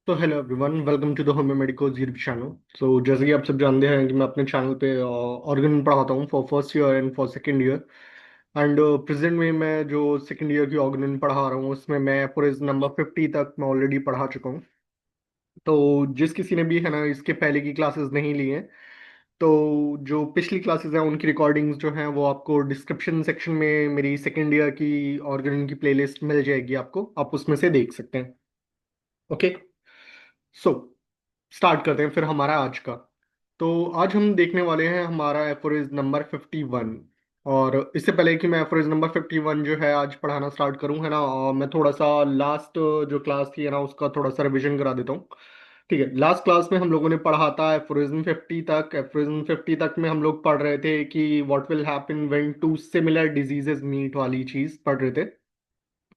तो hello everyone, welcome to the homoeo medicos YouTube channel. जैसे कि आप सब जानते हैं कि मैं अपने चैनल पे ऑर्गन पढ़ाता हूँ for first year and for second year. And present में मैं जो सेकेंड ईयर की ऑर्गन पढ़ा रहा हूँ उसमें मैं एफोरेज नंबर 50 तक मैं ऑलरेडी पढ़ा चुका हूँ। तो जिस किसी ने भी है ना इसके पहले की क्लासेस नहीं ली हैं, तो जो पिछली क्लासेस हैं उनकी रिकॉर्डिंग्स जो हैं वो आपको डिस्क्रिप्शन सेक्शन में मेरी सेकेंड ईयर की ऑर्गन की प्लेलिस्ट मिल जाएगी, आपको आप उसमें से देख सकते हैं। ओके। सो स्टार्ट करते हैं फिर हमारा आज का। तो आज हम देखने वाले हैं हमारा एफोरिज नंबर 51। और इससे पहले कि मैं एफोरिज नंबर 51 जो है आज पढ़ाना स्टार्ट करूं, है ना, मैं थोड़ा सा लास्ट जो क्लास थी है ना उसका थोड़ा सा रिवीजन करा देता हूँ। ठीक है, लास्ट क्लास में हम लोगों ने पढ़ा था एफोरिज्म 50 तक। एफोरिज्म 50 तक में हम लोग पढ़ रहे थे कि what will happen when two similar diseases meet वाली चीज पढ़ रहे थे।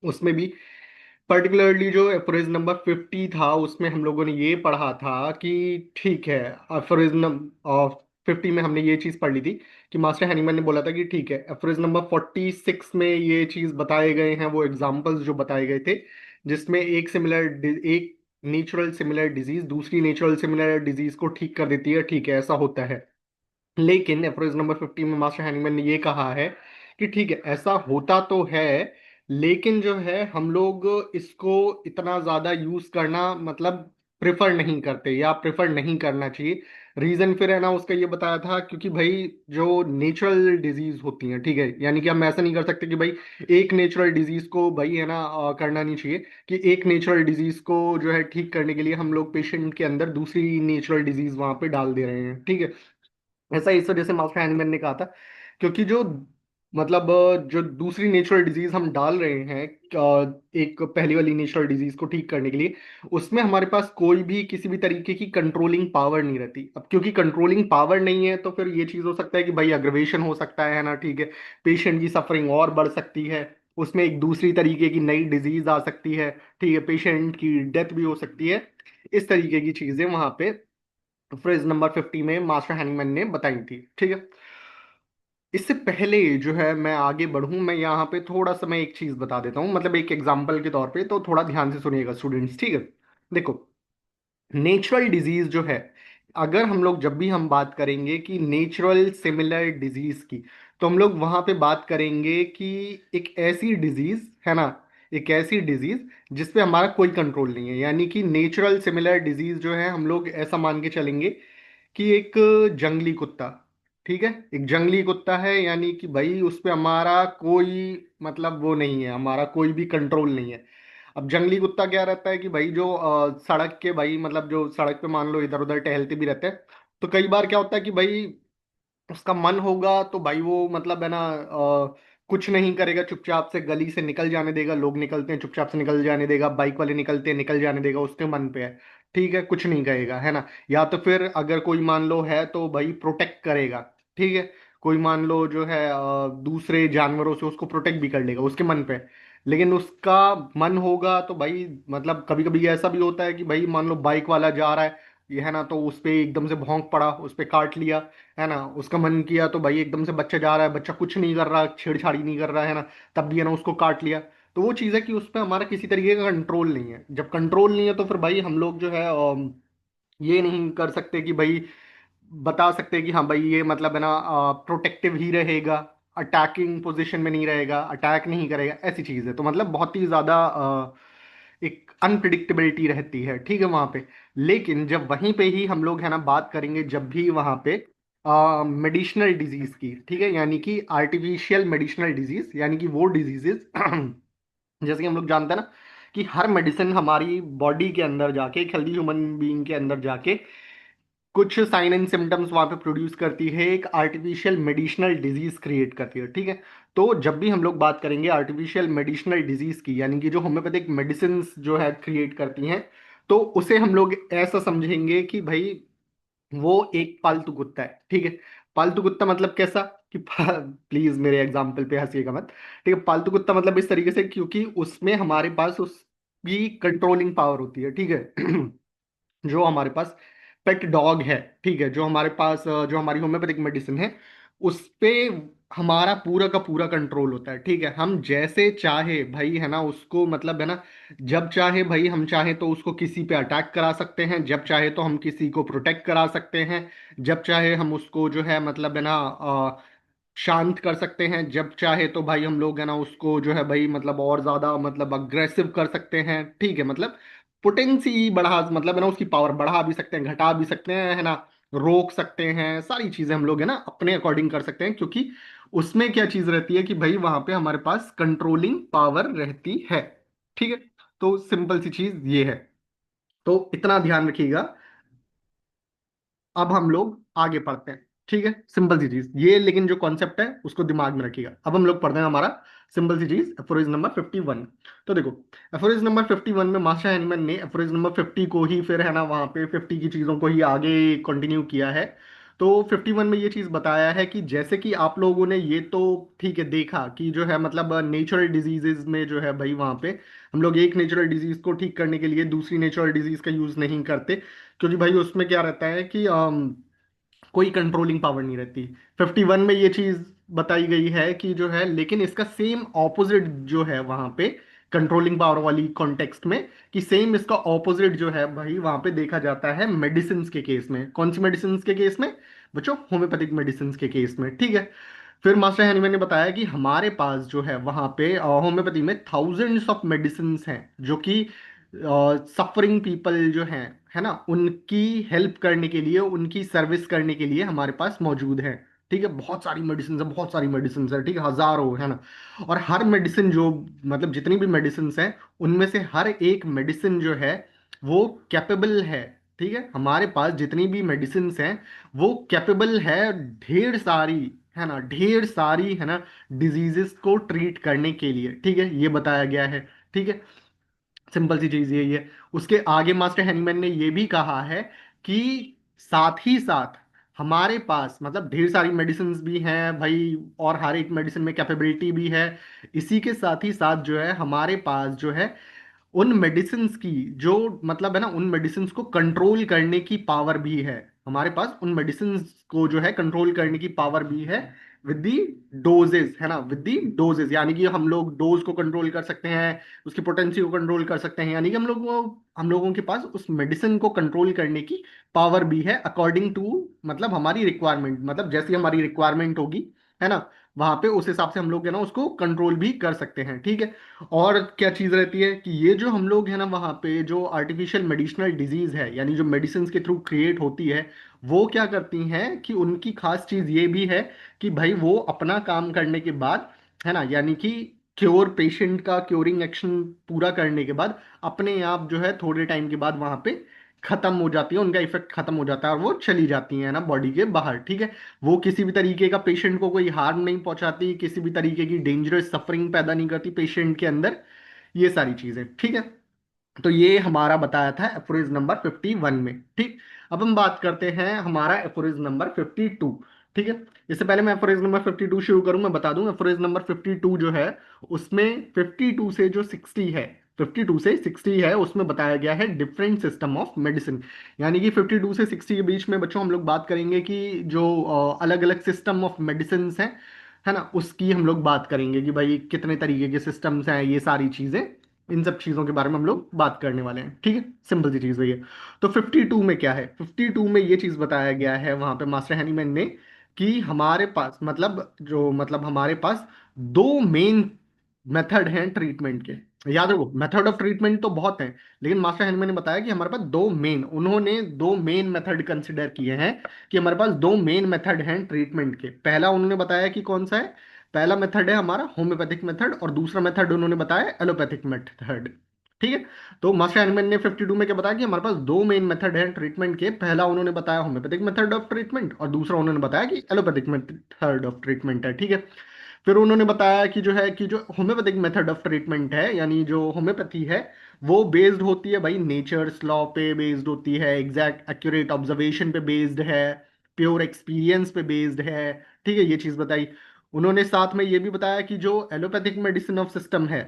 उसमें भी पर्टिकुलरली जो एफोरिज नंबर 50 था उसमें हम लोगों ने ये पढ़ा था कि ठीक है, एफोरिज नंबर 50 में हमने ये चीज पढ़ ली थी कि मास्टर हैनीमैन ने बोला था कि ठीक है, एफोरिज नंबर 46 में ये चीज बताए गए हैं, वो एग्जाम्पल्स जो बताए गए थे जिसमें एक नेचुरल सिमिलर डिजीज दूसरी नेचुरल सिमिलर डिजीज को ठीक कर देती है। ठीक है, ऐसा होता है। लेकिन एप्रोच नंबर 50 में मास्टर हैनिमैन ने ये कहा है कि ठीक है, ऐसा होता तो है, लेकिन जो है हम लोग इसको इतना ज्यादा यूज करना मतलब प्रेफर नहीं करते या प्रेफर नहीं करना चाहिए। रीजन फिर है ना उसका ये बताया था, क्योंकि भाई जो नेचुरल डिजीज होती हैं, ठीक है, यानी कि हम ऐसा नहीं कर सकते कि भाई एक नेचुरल डिजीज को भाई है ना करना नहीं चाहिए कि एक नेचुरल डिजीज को जो है ठीक करने के लिए हम लोग पेशेंट के अंदर दूसरी नेचुरल डिजीज वहां पे डाल दे रहे हैं। ठीक है, ऐसा इस वजह से मास्टर हैनीमैन ने कहा था, क्योंकि जो मतलब जो दूसरी नेचुरल डिजीज हम डाल रहे हैं एक पहली वाली नेचुरल डिजीज को ठीक करने के लिए, उसमें हमारे पास कोई भी किसी भी तरीके की कंट्रोलिंग पावर नहीं रहती। अब क्योंकि कंट्रोलिंग पावर नहीं है तो फिर ये चीज हो सकता है कि भाई अग्रवेशन हो सकता है ना, ठीक है, पेशेंट की सफरिंग और बढ़ सकती है, उसमें एक दूसरी तरीके की नई डिजीज आ सकती है, ठीक है, पेशेंट की डेथ भी हो सकती है। इस तरीके की चीजें वहां पे फ्रेज नंबर 50 में मास्टर हैनिमैन ने बताई थी। ठीक है, इससे पहले जो है मैं आगे बढ़ूं, मैं यहाँ पे थोड़ा सा मैं एक चीज बता देता हूँ, मतलब एक एग्जांपल के तौर पे, तो थोड़ा ध्यान से सुनिएगा स्टूडेंट्स। ठीक है, देखो, नेचुरल डिजीज जो है, अगर हम लोग जब भी हम बात करेंगे कि नेचुरल सिमिलर डिजीज की, तो हम लोग वहां पे बात करेंगे कि एक ऐसी डिजीज है ना, एक ऐसी डिजीज जिसपे हमारा कोई कंट्रोल नहीं है। यानी कि नेचुरल सिमिलर डिजीज जो है हम लोग ऐसा मान के चलेंगे कि एक जंगली कुत्ता, ठीक है, एक जंगली कुत्ता है, यानी कि भाई उस पे हमारा कोई मतलब वो नहीं है, हमारा कोई भी कंट्रोल नहीं है। अब जंगली कुत्ता क्या रहता है कि भाई जो सड़क के भाई मतलब जो सड़क पे मान लो इधर उधर टहलते भी रहते हैं, तो कई बार क्या होता है कि भाई उसका मन होगा तो भाई वो मतलब है ना कुछ नहीं करेगा, चुपचाप से गली से निकल जाने देगा, लोग निकलते हैं चुपचाप से निकल जाने देगा, बाइक वाले निकलते हैं निकल जाने देगा, उसके मन पे है, ठीक है, कुछ नहीं कहेगा, है ना। या तो फिर अगर कोई मान लो है तो भाई प्रोटेक्ट करेगा, ठीक है, कोई मान लो जो है दूसरे जानवरों से उसको प्रोटेक्ट भी कर लेगा, उसके मन पे है। लेकिन उसका मन होगा तो भाई मतलब कभी कभी ऐसा भी होता है कि भाई मान लो बाइक वाला जा रहा है, ये है ना, तो उस पे एकदम से भौंक पड़ा, उस पे काट लिया, है ना, उसका मन किया तो भाई एकदम से बच्चा जा रहा है, बच्चा कुछ नहीं कर रहा, छेड़छाड़ी नहीं कर रहा है ना, तब भी है ना उसको काट लिया। तो वो चीज़ है कि उस पर हमारा किसी तरीके का कंट्रोल नहीं है। जब कंट्रोल नहीं है तो फिर भाई हम लोग जो है ये नहीं कर सकते कि भाई बता सकते कि हाँ भाई ये मतलब है ना प्रोटेक्टिव ही रहेगा, अटैकिंग पोजीशन में नहीं रहेगा, अटैक नहीं करेगा, ऐसी चीज़ है। तो मतलब बहुत ही ज़्यादा एक अनप्रिडिक्टेबिलिटी रहती है, ठीक है, वहां पे। लेकिन जब वहीं पे ही हम लोग है ना बात करेंगे जब भी वहां पे मेडिसिनल डिजीज की, ठीक है, यानी कि आर्टिफिशियल मेडिसिनल डिजीज, यानी कि वो डिजीजेस जैसे कि हम लोग जानते हैं ना कि हर मेडिसिन हमारी बॉडी के अंदर जाके, एक हेल्दी ह्यूमन बीइंग के अंदर जाके कुछ साइन एंड सिम्टम्स वहां पे प्रोड्यूस करती है, एक आर्टिफिशियल मेडिसिनल डिजीज क्रिएट करती है। ठीक है, तो जब भी हम लोग बात करेंगे आर्टिफिशियल मेडिसिनल डिजीज की, यानी कि जो होम्योपैथिक मेडिसिन जो है क्रिएट करती हैं, तो उसे हम लोग ऐसा समझेंगे कि भाई वो एक पालतू कुत्ता है। ठीक है, पालतू कुत्ता मतलब कैसा कि प्लीज मेरे एग्जाम्पल पे हंसिएगा मत। ठीक है, पालतू कुत्ता मतलब इस तरीके से क्योंकि उसमें हमारे पास उसकी कंट्रोलिंग पावर होती है। ठीक है, जो हमारे पास पेट डॉग है, ठीक है, जो हमारे पास जो हमारी होम्योपैथिक मेडिसिन है उस पे हमारा पूरा का पूरा कंट्रोल होता है, ठीक है। हम जैसे चाहे भाई है ना उसको, मतलब है ना, जब चाहे भाई हम चाहे तो उसको किसी पे अटैक करा सकते हैं, जब चाहे तो हम किसी को प्रोटेक्ट करा सकते हैं, जब चाहे हम उसको जो है मतलब है ना शांत कर सकते हैं, जब चाहे तो भाई हम लोग है ना उसको जो है भाई मतलब और ज्यादा मतलब अग्रेसिव कर सकते हैं, ठीक है। मतलब पोटेंसी बढ़ा, मतलब है ना उसकी पावर बढ़ा भी सकते हैं, घटा भी सकते हैं, है ना, रोक सकते हैं, सारी चीजें हम लोग है ना अपने अकॉर्डिंग कर सकते हैं, क्योंकि उसमें क्या चीज रहती है कि भाई वहां पे हमारे पास कंट्रोलिंग पावर रहती है, ठीक है। तो सिंपल सी चीज ये है, तो इतना ध्यान रखिएगा। अब हम लोग आगे पढ़ते हैं, ठीक है। सिंपल सी चीज ये, लेकिन जो कॉन्सेप्ट है उसको दिमाग में रखिएगा। अब हम लोग पढ़ते हैं हमारा सिंपल सी चीज, एफोरिज नंबर 51। तो देखो, एफोरिज नंबर 51 में मास्टर हैनीमैन ने एफोरिज नंबर 50 को ही फिर है ना वहां पे 50 की चीजों को ही आगे कंटिन्यू किया है। तो 51 में ये चीज बताया है कि जैसे कि आप लोगों ने ये तो ठीक है देखा कि जो है मतलब नेचुरल डिजीजेज में जो है भाई वहां पे हम लोग एक नेचुरल डिजीज को ठीक करने के लिए दूसरी नेचुरल डिजीज का यूज नहीं करते, क्योंकि भाई उसमें क्या रहता है कि कोई कंट्रोलिंग पावर नहीं रहती। 51 में ये चीज बताई गई है कि जो है, लेकिन इसका सेम ऑपोजिट जो है वहां पे कंट्रोलिंग पावर वाली कॉन्टेक्स्ट में, कि सेम इसका ऑपोजिट जो है भाई वहां पे देखा जाता है मेडिसिन के केस में। कौन सी मेडिसिन के केस में बच्चों? होम्योपैथिक मेडिसिन के केस में, ठीक है। फिर मास्टर हैनीमैन ने बताया कि हमारे पास जो है वहां पे होम्योपैथी में थाउजेंड्स ऑफ मेडिसिन हैं जो कि सफरिंग पीपल जो हैं, है ना, उनकी हेल्प करने के लिए, उनकी सर्विस करने के लिए हमारे पास मौजूद है, ठीक है। बहुत सारी मेडिसिन है, बहुत सारी मेडिसिन है, ठीक है, हजारों, है ना। और हर मेडिसिन जो, मतलब जितनी भी मेडिसिन हैं, उनमें से हर एक मेडिसिन जो है वो कैपेबल है, ठीक है। हमारे पास जितनी भी मेडिसिन हैं वो कैपेबल है ढेर सारी, है ना, ढेर सारी, है ना, डिजीजेस को ट्रीट करने के लिए, ठीक है, ये बताया गया है, ठीक है। सिंपल सी चीज यही है। उसके आगे मास्टर हैनीमैन ने ये भी कहा है कि साथ ही साथ हमारे पास मतलब ढेर सारी मेडिसिन भी हैं भाई, और हर एक मेडिसिन में कैपेबिलिटी भी है। इसी के साथ ही साथ जो है हमारे पास जो है उन मेडिसिन्स की जो, मतलब है ना, उन मेडिसिन्स को कंट्रोल करने की पावर भी है। हमारे पास उन मेडिसिन्स को जो है कंट्रोल करने की पावर भी है विद दी डोजेस, है ना, विद दी डोजेस, यानी कि हम लोग डोज को कंट्रोल कर सकते हैं, उसकी पोटेंसी को कंट्रोल कर सकते हैं, यानी कि हम लोगों के पास उस मेडिसिन को कंट्रोल करने की पावर भी है अकॉर्डिंग टू, मतलब हमारी रिक्वायरमेंट, मतलब जैसी हमारी रिक्वायरमेंट होगी, है ना, वहां पे उस हिसाब से हम लोग है ना उसको कंट्रोल भी कर सकते हैं, ठीक है। और क्या चीज रहती है कि ये जो हम लोग है ना वहाँ पे जो आर्टिफिशियल मेडिसिनल डिजीज है, यानी जो मेडिसिन के थ्रू क्रिएट होती है, वो क्या करती हैं कि उनकी खास चीज ये भी है कि भाई वो अपना काम करने के बाद, है ना, यानी कि क्योर, पेशेंट का क्योरिंग एक्शन पूरा करने के बाद अपने आप जो है थोड़े टाइम के बाद वहां पे खत्म हो जाती है, उनका इफेक्ट खत्म हो जाता है और वो चली जाती है ना बॉडी के बाहर, ठीक है। वो किसी भी तरीके का पेशेंट को कोई हार्म नहीं पहुंचाती, किसी भी तरीके की डेंजरस सफरिंग पैदा नहीं करती पेशेंट के अंदर, ये सारी चीजें, ठीक है। तो ये हमारा बताया था एफोरिज नंबर 51 में, ठीक। अब हम बात करते हैं हमारा एफोरिज नंबर 52, ठीक है। इससे पहले मैं एफोरिज नंबर 52 शुरू करूं, मैं बता दूं एफोरिज नंबर 52 जो है उसमें 52 से जो 60 है, 52 से 60 है, उसमें बताया गया है डिफरेंट सिस्टम ऑफ मेडिसिन। यानी कि 52 से 60 के बीच में बच्चों हम लोग बात करेंगे कि जो अलग अलग सिस्टम ऑफ मेडिसिन हैं, है ना, उसकी हम लोग बात करेंगे कि भाई कितने तरीके के सिस्टम्स हैं, ये सारी चीजें, इन सब चीजों के बारे में हम लोग बात करने वाले हैं, ठीक है। सिंपल सी चीज है ये। तो 52 में क्या है, 52 में ये चीज बताया गया है वहां पे मास्टर हैनीमैन ने कि हमारे पास मतलब जो, मतलब हमारे पास दो मेन मेथड हैं ट्रीटमेंट के। याद रखो, मेथड ऑफ ट्रीटमेंट तो बहुत हैं, लेकिन मास्टर हैनीमैन ने बताया कि हमारे पास दो मेन, उन्होंने दो मेन मेथड कंसिडर किए हैं, कि हमारे पास दो मेन मेथड हैं ट्रीटमेंट के। पहला उन्होंने बताया कि कौन सा है, पहला मेथड है हमारा होम्योपैथिक मेथड, और दूसरा मेथड उन्होंने बताया एलोपैथिक मेथड, ठीक है। तो मास्टर हैनीमैन ने 52 में क्या बताया कि हमारे पास दो मेन मेथड हैं ट्रीटमेंट के, पहला उन्होंने बताया होम्योपैथिक मेथड ऑफ ट्रीटमेंट, और दूसरा उन्होंने बताया कि एलोपैथिक मेथड ऑफ ट्रीटमेंट है, ठीक है। फिर उन्होंने बताया कि जो है कि जो होम्योपैथिक मेथड ऑफ ट्रीटमेंट है, यानी जो होम्योपैथी है, वो बेस्ड होती है भाई नेचर्स लॉ पे बेस्ड होती है, एग्जैक्ट एक्यूरेट ऑब्जर्वेशन पे बेस्ड है, प्योर एक्सपीरियंस पे बेस्ड है, ठीक है, ये चीज बताई। उन्होंने साथ में ये भी बताया कि जो एलोपैथिक मेडिसिन ऑफ सिस्टम है,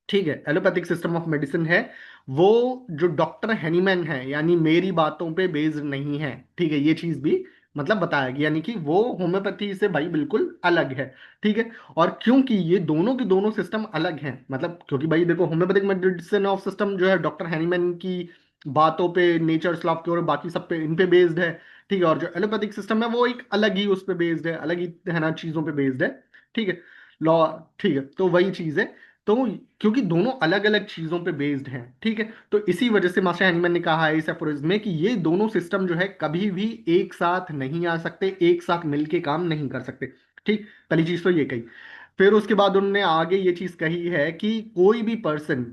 ठीक है, एलोपैथिक सिस्टम ऑफ मेडिसिन है, वो जो डॉक्टर हैनीमैन है यानी मेरी बातों पे बेस्ड नहीं है, ठीक है, ये चीज भी मतलब बताया गया, यानी कि वो होम्योपैथी से भाई बिल्कुल अलग है। ठीक है। और क्योंकि ये दोनों के दोनों सिस्टम अलग हैं, मतलब क्योंकि भाई देखो होम्योपैथिक मेडिसिन ऑफ सिस्टम जो है डॉक्टर हैनीमैन की बातों पे, नेचर्स लॉ के और बाकी सब पे, इन पे बेस्ड है। ठीक है। और जो एलोपैथिक सिस्टम है वो एक अलग ही उस पे बेस्ड है, अलग ही है ना चीजों पे बेस्ड है। ठीक है। लॉ। ठीक है, तो वही चीज है। तो क्योंकि दोनों अलग अलग चीजों पे बेस्ड हैं, ठीक है, तो इसी वजह से मास्टर हैनीमैन ने कहा है इस एफोरिज्म में कि ये दोनों सिस्टम जो है कभी भी एक साथ नहीं आ सकते, एक साथ मिलके काम नहीं कर सकते। ठीक। पहली चीज तो ये कही। फिर उसके बाद उन्होंने आगे ये चीज कही है कि कोई भी पर्सन,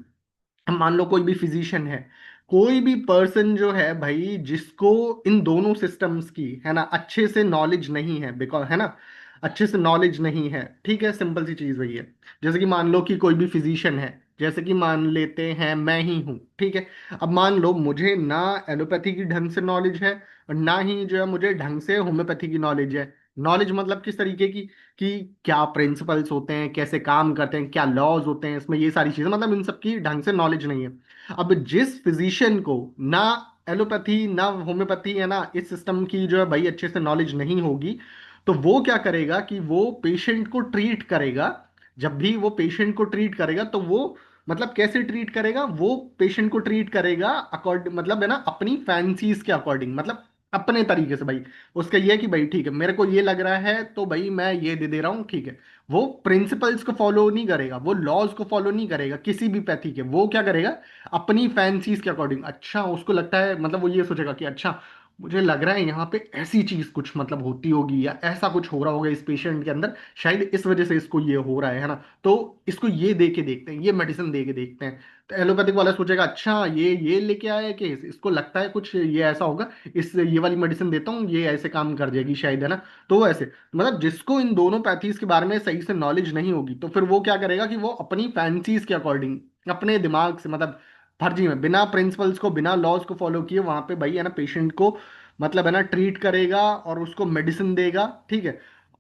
मान लो कोई भी फिजिशियन है, कोई भी पर्सन जो है भाई जिसको इन दोनों सिस्टम्स की है ना अच्छे से नॉलेज नहीं है, बिकॉज है ना अच्छे से नॉलेज नहीं है, ठीक है, सिंपल सी चीज वही है। जैसे कि मान लो कि कोई भी फिजिशियन है, जैसे कि मान लेते हैं मैं ही हूं, ठीक है। अब मान लो मुझे ना एलोपैथी की ढंग से नॉलेज है और ना ही जो है मुझे ढंग से होम्योपैथी की नॉलेज है। नॉलेज मतलब किस तरीके की, कि क्या प्रिंसिपल्स होते हैं, कैसे काम करते हैं, क्या लॉज होते हैं इसमें, ये सारी चीजें, मतलब इन सब की ढंग से नॉलेज नहीं है। अब जिस फिजिशियन को ना एलोपैथी ना होम्योपैथी है ना इस सिस्टम की जो है भाई अच्छे से नॉलेज नहीं होगी, तो वो क्या करेगा कि वो पेशेंट को ट्रीट करेगा। जब भी वो पेशेंट को ट्रीट करेगा तो वो मतलब कैसे ट्रीट करेगा, वो पेशेंट को ट्रीट करेगा अकॉर्डिंग, मतलब है ना अपनी फैंसीज के अकॉर्डिंग, मतलब अपने तरीके से भाई। उसका ये है कि भाई ठीक है मेरे को ये लग रहा है तो भाई मैं ये दे दे रहा हूँ, ठीक है। वो प्रिंसिपल्स को फॉलो नहीं करेगा, वो लॉज को फॉलो नहीं करेगा किसी भी पैथी के, वो क्या करेगा अपनी फैंसीज के अकॉर्डिंग। अच्छा उसको लगता है, मतलब वो ये सोचेगा कि अच्छा मुझे लग रहा है यहाँ पे ऐसी चीज कुछ मतलब होती होगी या ऐसा कुछ हो रहा होगा इस पेशेंट के अंदर, शायद इस वजह से इसको ये हो रहा है ना, तो इसको ये दे के देखते हैं, ये मेडिसिन दे के देखते हैं। तो एलोपैथिक वाला सोचेगा अच्छा ये लेके आया है केस, इसको लगता है कुछ ये ऐसा होगा, इस ये वाली मेडिसिन देता हूँ ये ऐसे काम कर जाएगी शायद, है ना। तो ऐसे मतलब जिसको इन दोनों पैथीज के बारे में सही से नॉलेज नहीं होगी तो फिर वो क्या करेगा कि वो अपनी फैंसीज के अकॉर्डिंग, अपने दिमाग से, मतलब फर्जी में बिना प्रिंसिपल्स को बिना लॉज को फॉलो किए वहां पे भाई है ना पेशेंट को मतलब है ना ट्रीट करेगा और उसको मेडिसिन देगा। ठीक है।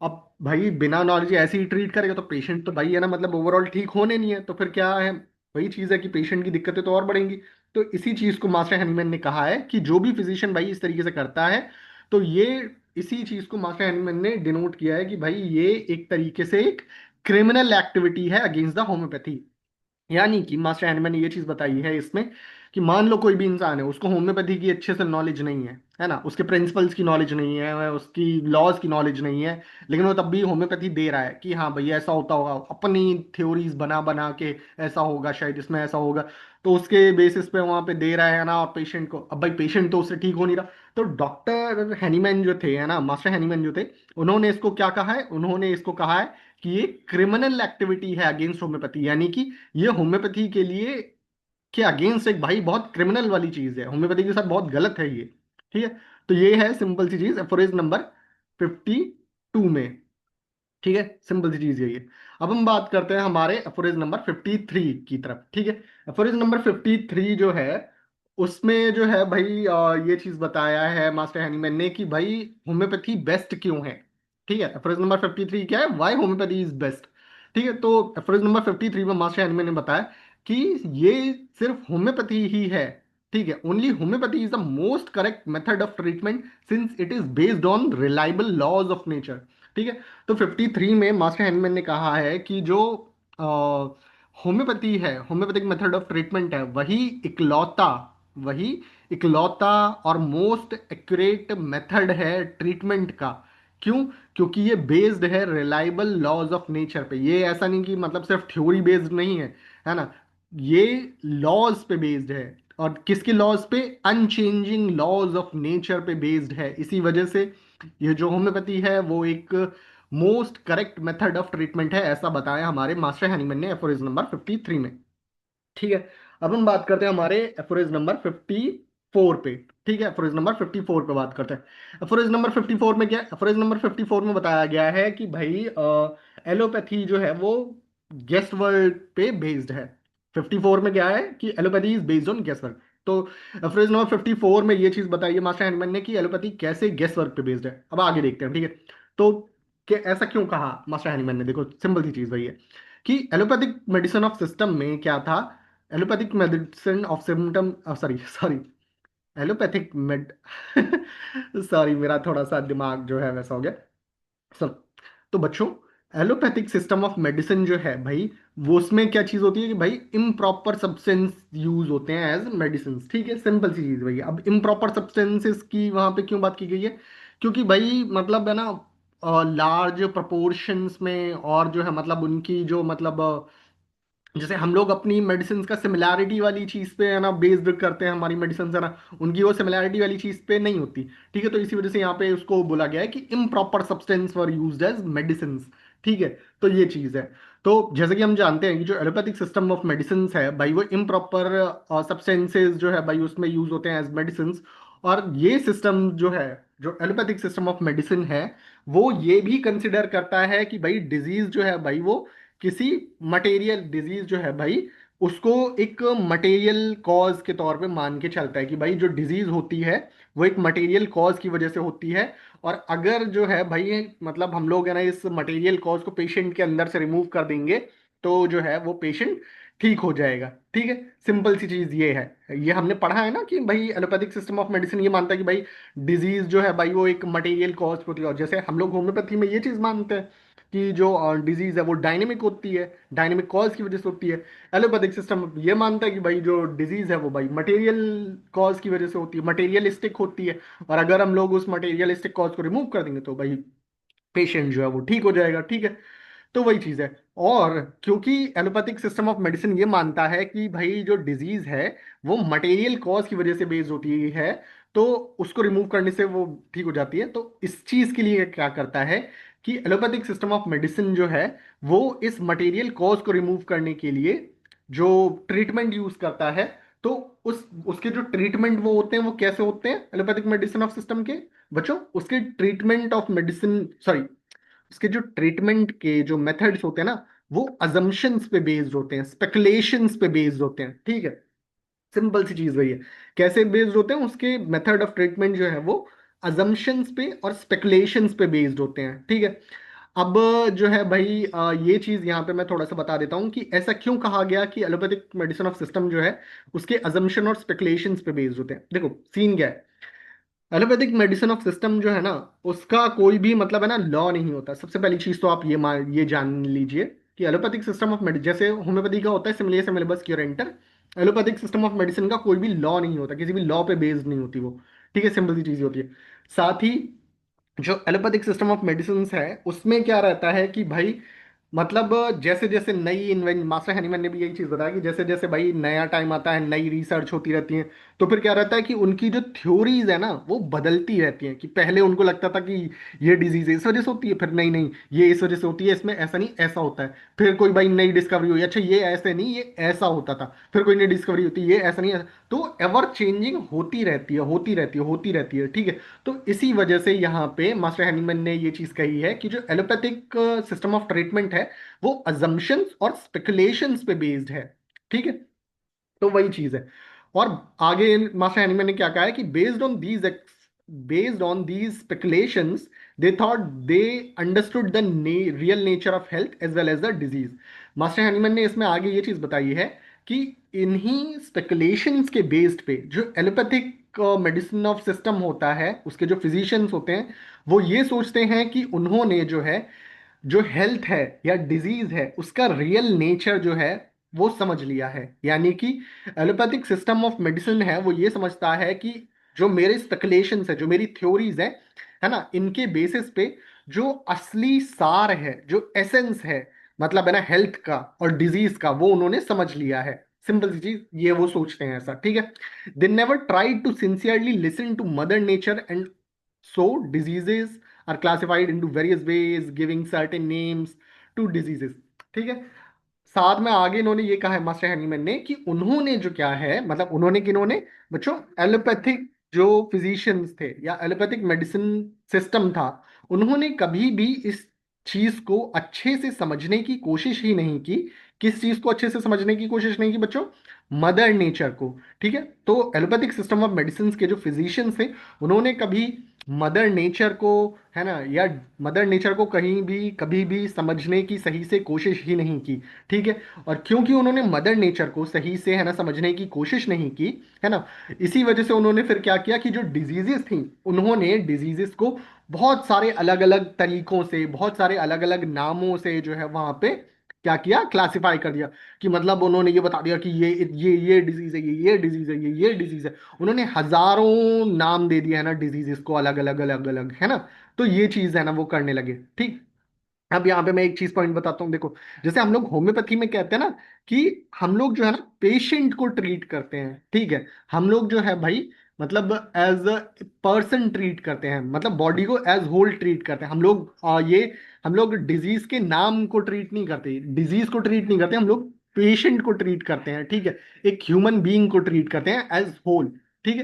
अब भाई बिना नॉलेज ऐसे ही ट्रीट करेगा तो पेशेंट तो भाई है ना मतलब ओवरऑल ठीक होने नहीं है, तो फिर क्या है, वही चीज है कि पेशेंट की दिक्कतें तो और बढ़ेंगी। तो इसी चीज को मास्टर हनीमैन ने कहा है कि जो भी फिजिशियन भाई इस तरीके से करता है, तो ये इसी चीज को मास्टर हनीमैन ने डिनोट किया है कि भाई ये एक तरीके से एक क्रिमिनल एक्टिविटी है अगेंस्ट द होम्योपैथी। यानी कि मास्टर हैंडमैन ने ये चीज बताई है इसमें कि मान लो कोई भी इंसान है उसको होम्योपैथी की अच्छे से नॉलेज नहीं है ना, उसके प्रिंसिपल्स की नॉलेज नहीं है, उसकी लॉज की नॉलेज नहीं है, लेकिन वो तब भी होम्योपैथी दे रहा है कि हाँ भाई ऐसा होता होगा, अपनी थ्योरीज बना बना के ऐसा होगा शायद इसमें ऐसा होगा, तो उसके बेसिस पे वहां पे दे रहा है ना, और पेशेंट को, अब भाई पेशेंट तो उससे ठीक हो नहीं रहा। तो डॉक्टर हैनीमैन जो थे है ना, मास्टर हैनीमैन जो थे, उन्होंने इसको क्या कहा है, उन्होंने इसको कहा है कि ये क्रिमिनल एक्टिविटी है अगेंस्ट होम्योपैथी, यानी कि ये होम्योपैथी के लिए के अगेंस्ट एक भाई बहुत क्रिमिनल वाली चीज है, होम्योपैथी के साथ बहुत गलत है ये। ठीक है। तो ये है सिंपल सी चीज एफोरेज नंबर 52 में। ठीक है, सिंपल सी चीज यही है। अब हम बात करते हैं हमारे एफोरेज नंबर 53 की तरफ। ठीक है। एफोरेज नंबर 53 जो है उसमें जो है भाई ये चीज बताया है मास्टर हैनीमैन ने कि भाई होम्योपैथी बेस्ट क्यों है। ठीक है। एफोरेज नंबर 53 क्या है, वाई होम्योपैथी इज बेस्ट। ठीक है। तो एफोरेज नंबर 53 में मास्टर हैनीमैन ने बताया कि ये सिर्फ होम्योपैथी ही है। ठीक है। Only homoeopathy is the most correct method of treatment since it is based on reliable laws of nature. ठीक है। तो 53 में मास्टर हैनमैन ने कहा है कि जो होम्योपैथी है, होम्योपैथिक मेथड ऑफ ट्रीटमेंट है, वही इकलौता और मोस्ट एक्यूरेट मेथड है ट्रीटमेंट का। क्यों? क्योंकि ये बेस्ड है रिलायबल लॉज ऑफ नेचर पे। ये ऐसा नहीं कि मतलब सिर्फ थ्योरी बेस्ड नहीं है ना, ये लॉज पे बेस्ड है। और किसके लॉज पे? अनचेंजिंग लॉज ऑफ नेचर पे बेस्ड है। इसी वजह से ये जो होम्योपैथी है वो एक most correct method of treatment है, ऐसा बताया हमारे मास्टर हैनीमैन ने एफोरिज नंबर 53 में। ठीक है। अब हम बात करते हैं हमारे एफोरिज नंबर 54 पे। ठीक है। एफोरिज नंबर 54 पे बात करते हैं। एफोरिज नंबर 54 में क्या है? एफोरिज नंबर 54 में बताया गया है कि भाई एलोपैथी जो है वो गेस्ट वर्क पे बेस्ड है। 54 में क्या है कि allopathy is based on guest work. तो एफरेज नंबर 54 में ये चीज बताइए मास्टर हैंडमैन ने कि एलोपैथी कैसे गेस वर्क पे बेस्ड है। अब आगे देखते हैं। ठीक है। तो ऐसा क्यों कहा मास्टर हैंडमैन ने? देखो सिंपल सी चीज वही है कि एलोपैथिक मेडिसिन ऑफ सिस्टम में क्या था, allopathic medicine of symptom, sorry sorry allopathic made sorry, मेरा थोड़ा सा दिमाग जो है वैसा हो गया। सब। तो बच्चों, एलोपैथिक सिस्टम ऑफ मेडिसिन जो है भाई, वो उसमें क्या चीज होती है कि भाई इम्प्रॉपर सब्सटेंस यूज होते हैं एज मेडिसिन। ठीक है, सिंपल सी चीज भाई। अब इम्प्रॉपर सब्सटेंसेस की वहां पे क्यों बात की गई है? क्योंकि भाई मतलब है ना, लार्ज प्रोपोर्शंस में, और जो है मतलब उनकी जो मतलब जैसे हम लोग अपनी मेडिसिन का सिमिलैरिटी वाली चीज पे है ना बेस्ड करते हैं हमारी मेडिसिन है ना, उनकी वो सिमिलैरिटी वाली चीज पे नहीं होती। ठीक है, तो इसी वजह से यहाँ पे उसको बोला गया है कि improper substances were used as medicine. ठीक है, तो ये चीज है। तो जैसे कि हम जानते हैं कि जो एलोपैथिक सिस्टम ऑफ मेडिसिन है भाई, वो इम्प्रॉपर सब्सटेंसेज जो है भाई उसमें यूज होते हैं एज मेडिसिन। और ये सिस्टम जो है, जो एलोपैथिक सिस्टम ऑफ मेडिसिन है, वो ये भी कंसिडर करता है कि भाई डिजीज जो है भाई वो किसी मटेरियल डिजीज जो है भाई, उसको एक मटेरियल कॉज के तौर पे मान के चलता है कि भाई जो डिजीज होती है वो एक मटेरियल कॉज की वजह से होती है। और अगर जो है भाई मतलब हम लोग है ना इस मटेरियल कॉज को पेशेंट के अंदर से रिमूव कर देंगे, तो जो है वो पेशेंट ठीक हो जाएगा। ठीक है, सिंपल सी चीज ये है। ये हमने पढ़ा है ना कि भाई एलोपैथिक सिस्टम ऑफ मेडिसिन ये मानता है कि भाई डिजीज जो है भाई वो एक मटेरियल कॉज होती है। और जैसे हम लोग होम्योपैथी में ये चीज मानते हैं कि जो डिजीज है वो डायनेमिक होती है, डायनेमिक कॉज की वजह से होती है। एलोपैथिक सिस्टम ये मानता है कि भाई जो डिजीज है वो भाई मटेरियल कॉज की वजह से होती है, मटेरियलिस्टिक होती है। और अगर हम लोग उस मटेरियलिस्टिक कॉज को रिमूव कर देंगे तो भाई पेशेंट जो है वो ठीक हो जाएगा। ठीक है, तो वही चीज है। और क्योंकि एलोपैथिक सिस्टम ऑफ मेडिसिन ये मानता है कि भाई जो डिजीज है वो मटेरियल कॉज की वजह से बेस्ड होती है, तो उसको रिमूव करने से वो ठीक हो जाती है। तो इस चीज के लिए क्या करता है कि एलोपैथिक सिस्टम ऑफ मेडिसिन जो है वो इस मटेरियल कॉज को रिमूव करने के लिए जो ट्रीटमेंट यूज करता है, तो उस उसके जो ट्रीटमेंट वो होते हैं वो कैसे होते हैं एलोपैथिक मेडिसिन ऑफ सिस्टम के? बच्चों, उसके ट्रीटमेंट ऑफ मेडिसिन, सॉरी, उसके जो ट्रीटमेंट के जो मेथड्स होते हैं ना, वो अजम्पशंस पे बेस्ड होते हैं, स्पेकुलेशंस पे बेस्ड होते हैं। ठीक है, सिंपल सी चीज वही है। कैसे बेस्ड होते हैं उसके मेथड ऑफ ट्रीटमेंट जो है वो अजम्पशंस पे और स्पेकुलेशंस पे बेस्ड होते हैं। ठीक है, अब जो है भाई ये चीज यहाँ पे मैं थोड़ा सा बता देता हूँ कि ऐसा क्यों कहा गया कि एलोपैथिक मेडिसिन ऑफ सिस्टम जो है उसके अजम्पशन और स्पेकुलेशंस पे बेस्ड होते हैं। देखो सीन क्या है, एलोपैथिक मेडिसिन ऑफ सिस्टम जो है ना, उसका कोई भी मतलब है ना लॉ नहीं होता। सबसे पहली चीज तो आप ये जान लीजिए कि एलोपैथिक सिस्टम ऑफ मेडिसिन जैसे होम्योपैथी का होता है सिमिलियर सिमिलबस क्योर एंटर, एलोपैथिक सिस्टम ऑफ मेडिसिन का कोई भी लॉ नहीं होता, किसी भी लॉ पे बेस्ड नहीं होती वो। ठीक है, सिंपल सी चीज होती है। साथ ही जो एलोपैथिक सिस्टम ऑफ मेडिसिन है उसमें क्या रहता है कि भाई मतलब जैसे जैसे नई इन्वेंट, मास्टर हैनीमैन ने भी यही चीज बताया कि जैसे जैसे भाई नया टाइम आता है, नई रिसर्च होती रहती है, तो फिर क्या रहता है कि उनकी जो थ्योरीज है ना वो बदलती रहती हैं। कि पहले उनको लगता था कि ये डिजीज इस वजह से होती है, फिर नहीं नहीं ये इस वजह से होती है, इसमें ऐसा नहीं ऐसा होता है। फिर कोई भाई नई डिस्कवरी हुई, अच्छा ये ऐसे नहीं ये ऐसा होता था। फिर कोई नई डिस्कवरी होती है, ये ऐसा नहीं ऐसा। तो एवर चेंजिंग होती रहती है, होती रहती है, होती रहती है। ठीक है, तो इसी वजह से यहाँ पे मास्टर हैनीमैन ने ये चीज कही है कि जो एलोपैथिक सिस्टम ऑफ ट्रीटमेंट है वो अजम्पशंस और स्पेकुलेशंस पे बेस्ड है। ठीक है, तो वही चीज है। और आगे मास्टर एनिमे ने क्या कहा है कि based on these speculations they thought they understood the real nature of health as well as the disease. Master एनिमे ने इसमें आगे ये चीज बताई है कि इन्हीं स्पेकुलेशंस के बेस्ड पे जो एलोपैथिक मेडिसिन ऑफ सिस्टम होता है, उसके जो फिजिशियंस होते हैं वो ये सोचते हैं कि उन्होंने जो है जो हेल्थ है या डिजीज है उसका रियल नेचर जो है वो समझ लिया है। यानी कि एलोपैथिक सिस्टम ऑफ मेडिसिन है वो ये समझता है कि जो मेरे स्पेकुलेशंस है, जो मेरी थ्योरीज है ना, इनके बेसिस पे जो असली सार है, जो एसेंस है मतलब है ना हेल्थ का और डिजीज का, वो उन्होंने समझ लिया है। सिंपल सी चीज ये वो सोचते हैं ऐसा। ठीक है, they never tried to sincerely listen to mother nature and so diseases are classified into various ways, giving certain names to diseases. ठीक है, साथ में आगे इन्होंने ये कहा है मास्टर हैनीमैन ने कि उन्होंने जो क्या है मतलब उन्होंने किन्होंने बच्चों एलोपैथिक जो फिजिशियंस थे या एलोपैथिक मेडिसिन सिस्टम था, उन्होंने कभी भी इस चीज को अच्छे से समझने की कोशिश ही नहीं की। किस चीज को अच्छे से समझने की कोशिश नहीं की बच्चों? मदर नेचर को। ठीक है, तो एलोपैथिक सिस्टम ऑफ मेडिसिन के जो फिजिशियंस थे उन्होंने कभी मदर नेचर को, है ना, या मदर नेचर को कहीं भी कभी भी समझने की सही से कोशिश ही नहीं की। ठीक है। और क्योंकि उन्होंने मदर नेचर को सही से, है ना, समझने की कोशिश नहीं की, है ना, इसी वजह से उन्होंने फिर क्या किया कि जो डिजीजेस थी, उन्होंने डिजीजेस को बहुत सारे अलग अलग तरीकों से, बहुत सारे अलग अलग नामों से जो है वहां पे क्या किया, क्लासिफाई कर दिया। कि मतलब उन्होंने ये बता दिया कि ये डिजीज है, ये डिजीज है, ये डिजीज है। उन्होंने हजारों नाम दे दिया है ना डिजीजेस को, अलग अलग अलग अलग, है ना। तो ये चीज है ना वो करने लगे। ठीक। अब यहाँ पे मैं एक चीज पॉइंट बताता हूँ, देखो, जैसे हम लोग होम्योपैथी में कहते हैं ना कि हम लोग जो है ना पेशेंट को ट्रीट करते हैं। ठीक है। हम लोग जो है भाई, मतलब एज अ पर्सन ट्रीट करते हैं, मतलब बॉडी को एज होल ट्रीट करते हैं हम लोग। ये हम लोग डिजीज के नाम को ट्रीट नहीं करते, डिजीज को ट्रीट नहीं करते हम लोग, पेशेंट को ट्रीट करते हैं। ठीक है। एक ह्यूमन बीइंग को ट्रीट करते हैं एज होल। ठीक है।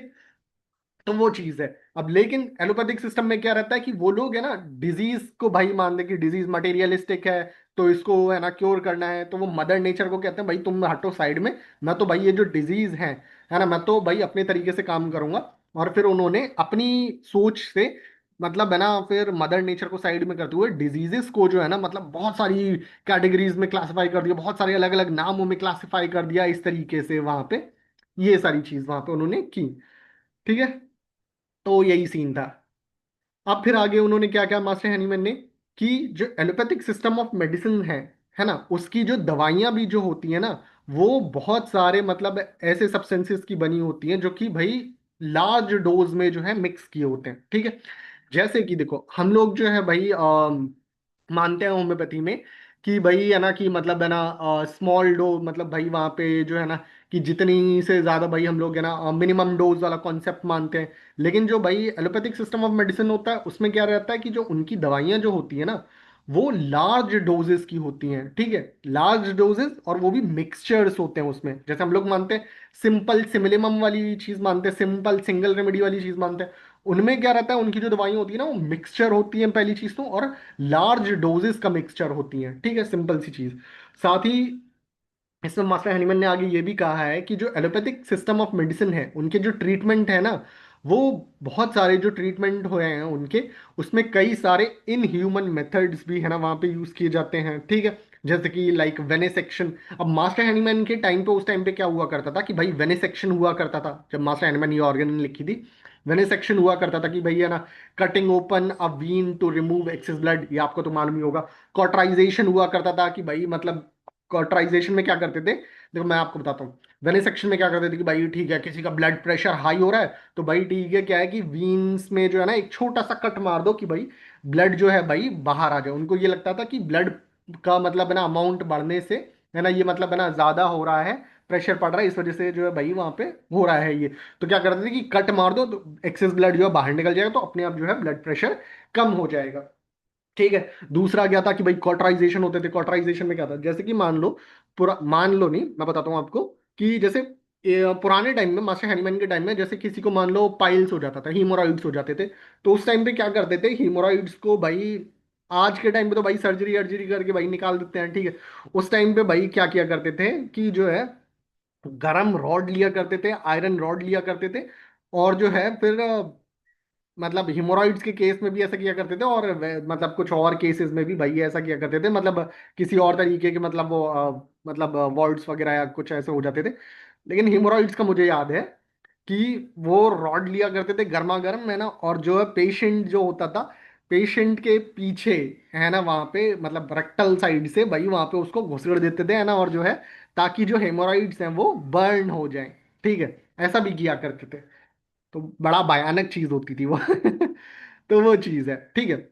तो वो चीज है। अब लेकिन एलोपैथिक सिस्टम में क्या रहता है कि वो लोग है ना डिजीज को भाई मान दे कि डिजीज मटेरियलिस्टिक है, तो इसको है ना क्योर करना है, तो वो मदर नेचर को कहते हैं भाई तुम हटो साइड में, मैं तो भाई ये जो डिजीज है ना, मैं तो भाई अपने तरीके से काम करूंगा। और फिर उन्होंने अपनी सोच से, मतलब है ना, फिर मदर नेचर को साइड में करते हुए डिजीजेस को जो है ना, मतलब बहुत सारी कैटेगरीज में क्लासिफाई कर दिया, बहुत सारे अलग अलग नामों में क्लासिफाई कर दिया, इस तरीके से वहां पे ये सारी चीज वहां पे उन्होंने की। ठीक है। तो यही सीन था। अब फिर आगे उन्होंने क्या क्या मास्टर हैनीमैन ने, कि जो एलोपैथिक सिस्टम ऑफ मेडिसिन है ना, उसकी जो दवाइयां भी जो होती है ना, वो बहुत सारे मतलब ऐसे सब्सटेंसेस की बनी होती हैं जो कि भाई लार्ज डोज में जो है मिक्स किए होते हैं। ठीक है। जैसे कि देखो हम लोग जो है भाई मानते हैं होम्योपैथी में कि भाई है ना, कि मतलब है ना स्मॉल डोज, मतलब भाई वहाँ पे जो है ना कि जितनी से ज्यादा भाई हम लोग है ना मिनिमम डोज वाला कॉन्सेप्ट मानते हैं। लेकिन जो भाई एलोपैथिक सिस्टम ऑफ मेडिसिन होता है उसमें क्या रहता है कि जो उनकी दवाइयां जो होती है ना, वो लार्ज डोजेस की होती हैं। ठीक है। लार्ज डोजेस, और वो भी मिक्सचर्स होते हैं उसमें। जैसे हम लोग मानते हैं सिंपल सिमिलिमम वाली चीज मानते हैं, सिंपल सिंगल रेमेडी वाली चीज मानते हैं। उनमें क्या रहता है, उनकी जो दवाई होती है ना वो मिक्सचर होती है पहली चीज तो, और लार्ज डोजेस का मिक्सचर होती है। ठीक है। सिंपल सी चीज। साथ ही इसमें मास्टर हनीमन ने आगे ये भी कहा है कि जो एलोपैथिक सिस्टम ऑफ मेडिसिन है, उनके जो ट्रीटमेंट है ना, वो बहुत सारे जो ट्रीटमेंट हुए हैं उनके, उसमें कई सारे इन ह्यूमन मेथड्स भी है ना वहाँ पे यूज किए जाते हैं। ठीक है। जैसे कि लाइक वेनेसेक्शन। अब मास्टर हैनीमैन के टाइम पे, उस टाइम पे क्या हुआ करता था कि भाई वेनेसेक्शन हुआ करता था, जब मास्टर हैनीमैन ये ऑर्गन लिखी थी, वेनेसेक्शन हुआ करता था कि भाई है ना cutting open a vein to remove excess blood, ये आपको तो मालूम ही होगा। कॉटराइजेशन हुआ करता था कि भाई मतलब कॉटराइजेशन में क्या करते थे, देखो मैं आपको बताता हूँ। वेनेसेक्शन में क्या करते थे कि भाई ठीक है किसी का ब्लड प्रेशर हाई हो रहा है, तो भाई ठीक है क्या है कि वीन्स में जो है ना एक छोटा सा कट मार दो कि भाई ब्लड जो है भाई बाहर आ जाए। उनको ये लगता था कि ब्लड का मतलब है ना अमाउंट बढ़ने से, है ना, ये मतलब है ना ज्यादा हो रहा है, प्रेशर पड़ रहा है, इस वजह से जो है भाई वहां पे हो रहा है ये। तो क्या करते थे कि कट मार दो तो एक्सेस ब्लड जो है बाहर निकल जाएगा, तो अपने आप जो है ब्लड प्रेशर कम हो जाएगा। ठीक है। दूसरा क्या था कि भाई कॉटराइजेशन होते थे। कॉटराइजेशन में क्या था, जैसे कि मान लो, मान लो नहीं, मैं बताता हूँ आपको कि जैसे पुराने टाइम में मास्टर हैनीमैन के टाइम में जैसे किसी को मान लो पाइल्स हो जाता था, हीमोरॉइड्स हो जाते थे, तो उस टाइम पे क्या करते थे, हीमोरॉइड्स को भाई, आज के टाइम पे तो भाई सर्जरी अर्जरी करके भाई निकाल देते हैं। ठीक है। उस टाइम पे भाई क्या किया करते थे कि जो है गरम रॉड लिया करते थे, आयरन रॉड लिया करते थे, और जो है फिर मतलब हिमोरॉइड्स के केस में भी ऐसा किया करते थे, और मतलब कुछ और केसेस में भी भाई ऐसा किया करते थे, मतलब किसी और तरीके के मतलब वो मतलब वॉल्ट्स वगैरह या कुछ ऐसे हो जाते थे। लेकिन हिमोरॉइड्स का मुझे याद है कि वो रॉड लिया करते थे गर्मा गर्म, है ना, और जो है पेशेंट जो होता था, पेशेंट के पीछे, है ना, वहां पे मतलब रेक्टल साइड से भाई वहां पे उसको घुसेड़ देते थे, है ना, और जो है ताकि जो हेमोरॉइड्स हैं वो बर्न हो जाएं। ठीक है। ऐसा भी किया करते थे। तो बड़ा भयानक चीज होती थी वो तो वो चीज है। ठीक है।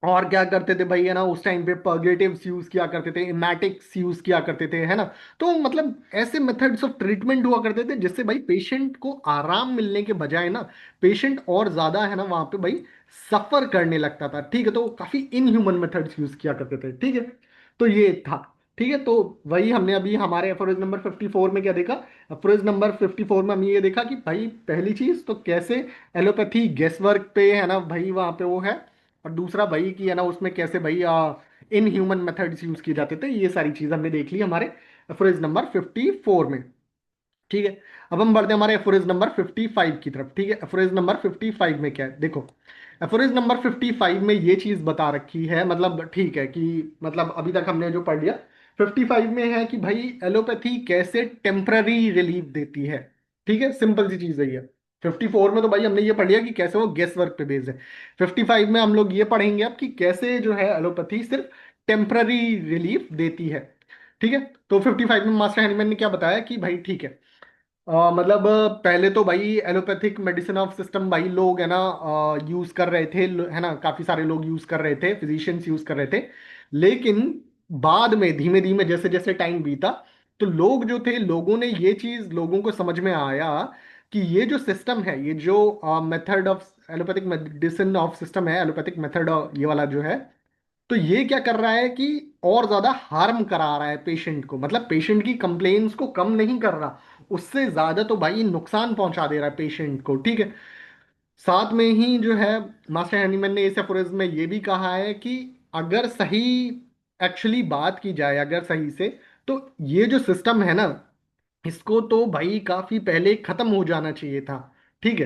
और क्या करते थे भाई, है ना, उस टाइम पे पर्गेटिव्स यूज किया करते थे, इमेटिक्स यूज किया करते थे, है ना। तो मतलब ऐसे मेथड्स ऑफ ट्रीटमेंट हुआ करते थे जिससे भाई पेशेंट को आराम मिलने के बजाय ना, पेशेंट और ज्यादा है ना वहां पे भाई सफर करने लगता था। ठीक है। तो काफी इनह्यूमन मेथड्स यूज किया करते थे। ठीक है। तो ये था। ठीक है। तो वही हमने अभी हमारे एफरोज नंबर 54 में क्या देखा, एफरोज नंबर 54 में हमने ये देखा कि भाई पहली चीज तो कैसे एलोपैथी गेस वर्क पे है ना भाई वहां पे वो है, और दूसरा भाई कि है ना उसमें कैसे भाई इन ह्यूमन मेथड्स यूज किए जाते थे। ये सारी चीज हमने देख ली हमारे एफरोज नंबर 54 में। ठीक है। अब हम बढ़ते हैं हमारे एफोरिज नंबर 55 की तरफ। ठीक है, एफोरिज नंबर 55 में क्या है देखो। एफोरिज नंबर 55 में ये चीज बता रखी है, मतलब ठीक है कि मतलब अभी तक हमने जो पढ़ लिया, 55 में है कि भाई एलोपैथी कैसे टेम्पररी रिलीफ देती है। ठीक है, सिंपल सी चीज है ये। 54 में तो भाई हमने ये पढ़ लिया कि कैसे वो गेस वर्क पे बेस्ड है। 55 में हम लोग ये पढ़ेंगे अब कि कैसे जो है एलोपैथी सिर्फ टेम्पररी रिलीफ देती है। ठीक है। तो 55 में मास्टर हैनीमैन ने क्या बताया कि भाई ठीक है, मतलब पहले तो भाई एलोपैथिक मेडिसिन ऑफ सिस्टम भाई लोग है ना यूज कर रहे थे, है ना, काफी सारे लोग यूज कर रहे थे, फिजिशियंस यूज कर रहे थे। लेकिन बाद में धीमे धीमे जैसे जैसे टाइम बीता, तो लोग जो थे, लोगों ने ये चीज, लोगों को समझ में आया कि ये जो सिस्टम है, ये जो method of allopathic medicine of system है, एलोपैथिक मेथड ये वाला जो है, तो ये क्या कर रहा है कि और ज्यादा हार्म करा रहा है पेशेंट को। मतलब पेशेंट की कंप्लेन्स को कम नहीं कर रहा, उससे ज्यादा तो भाई नुकसान पहुंचा दे रहा है पेशेंट को। ठीक है। साथ में ही जो है मास्टर हैनीमैन ने इस अफोरिज्म में ये भी कहा है कि अगर सही, एक्चुअली बात की जाए अगर सही से, तो ये जो सिस्टम है ना, इसको तो भाई काफी पहले खत्म हो जाना चाहिए था। ठीक है।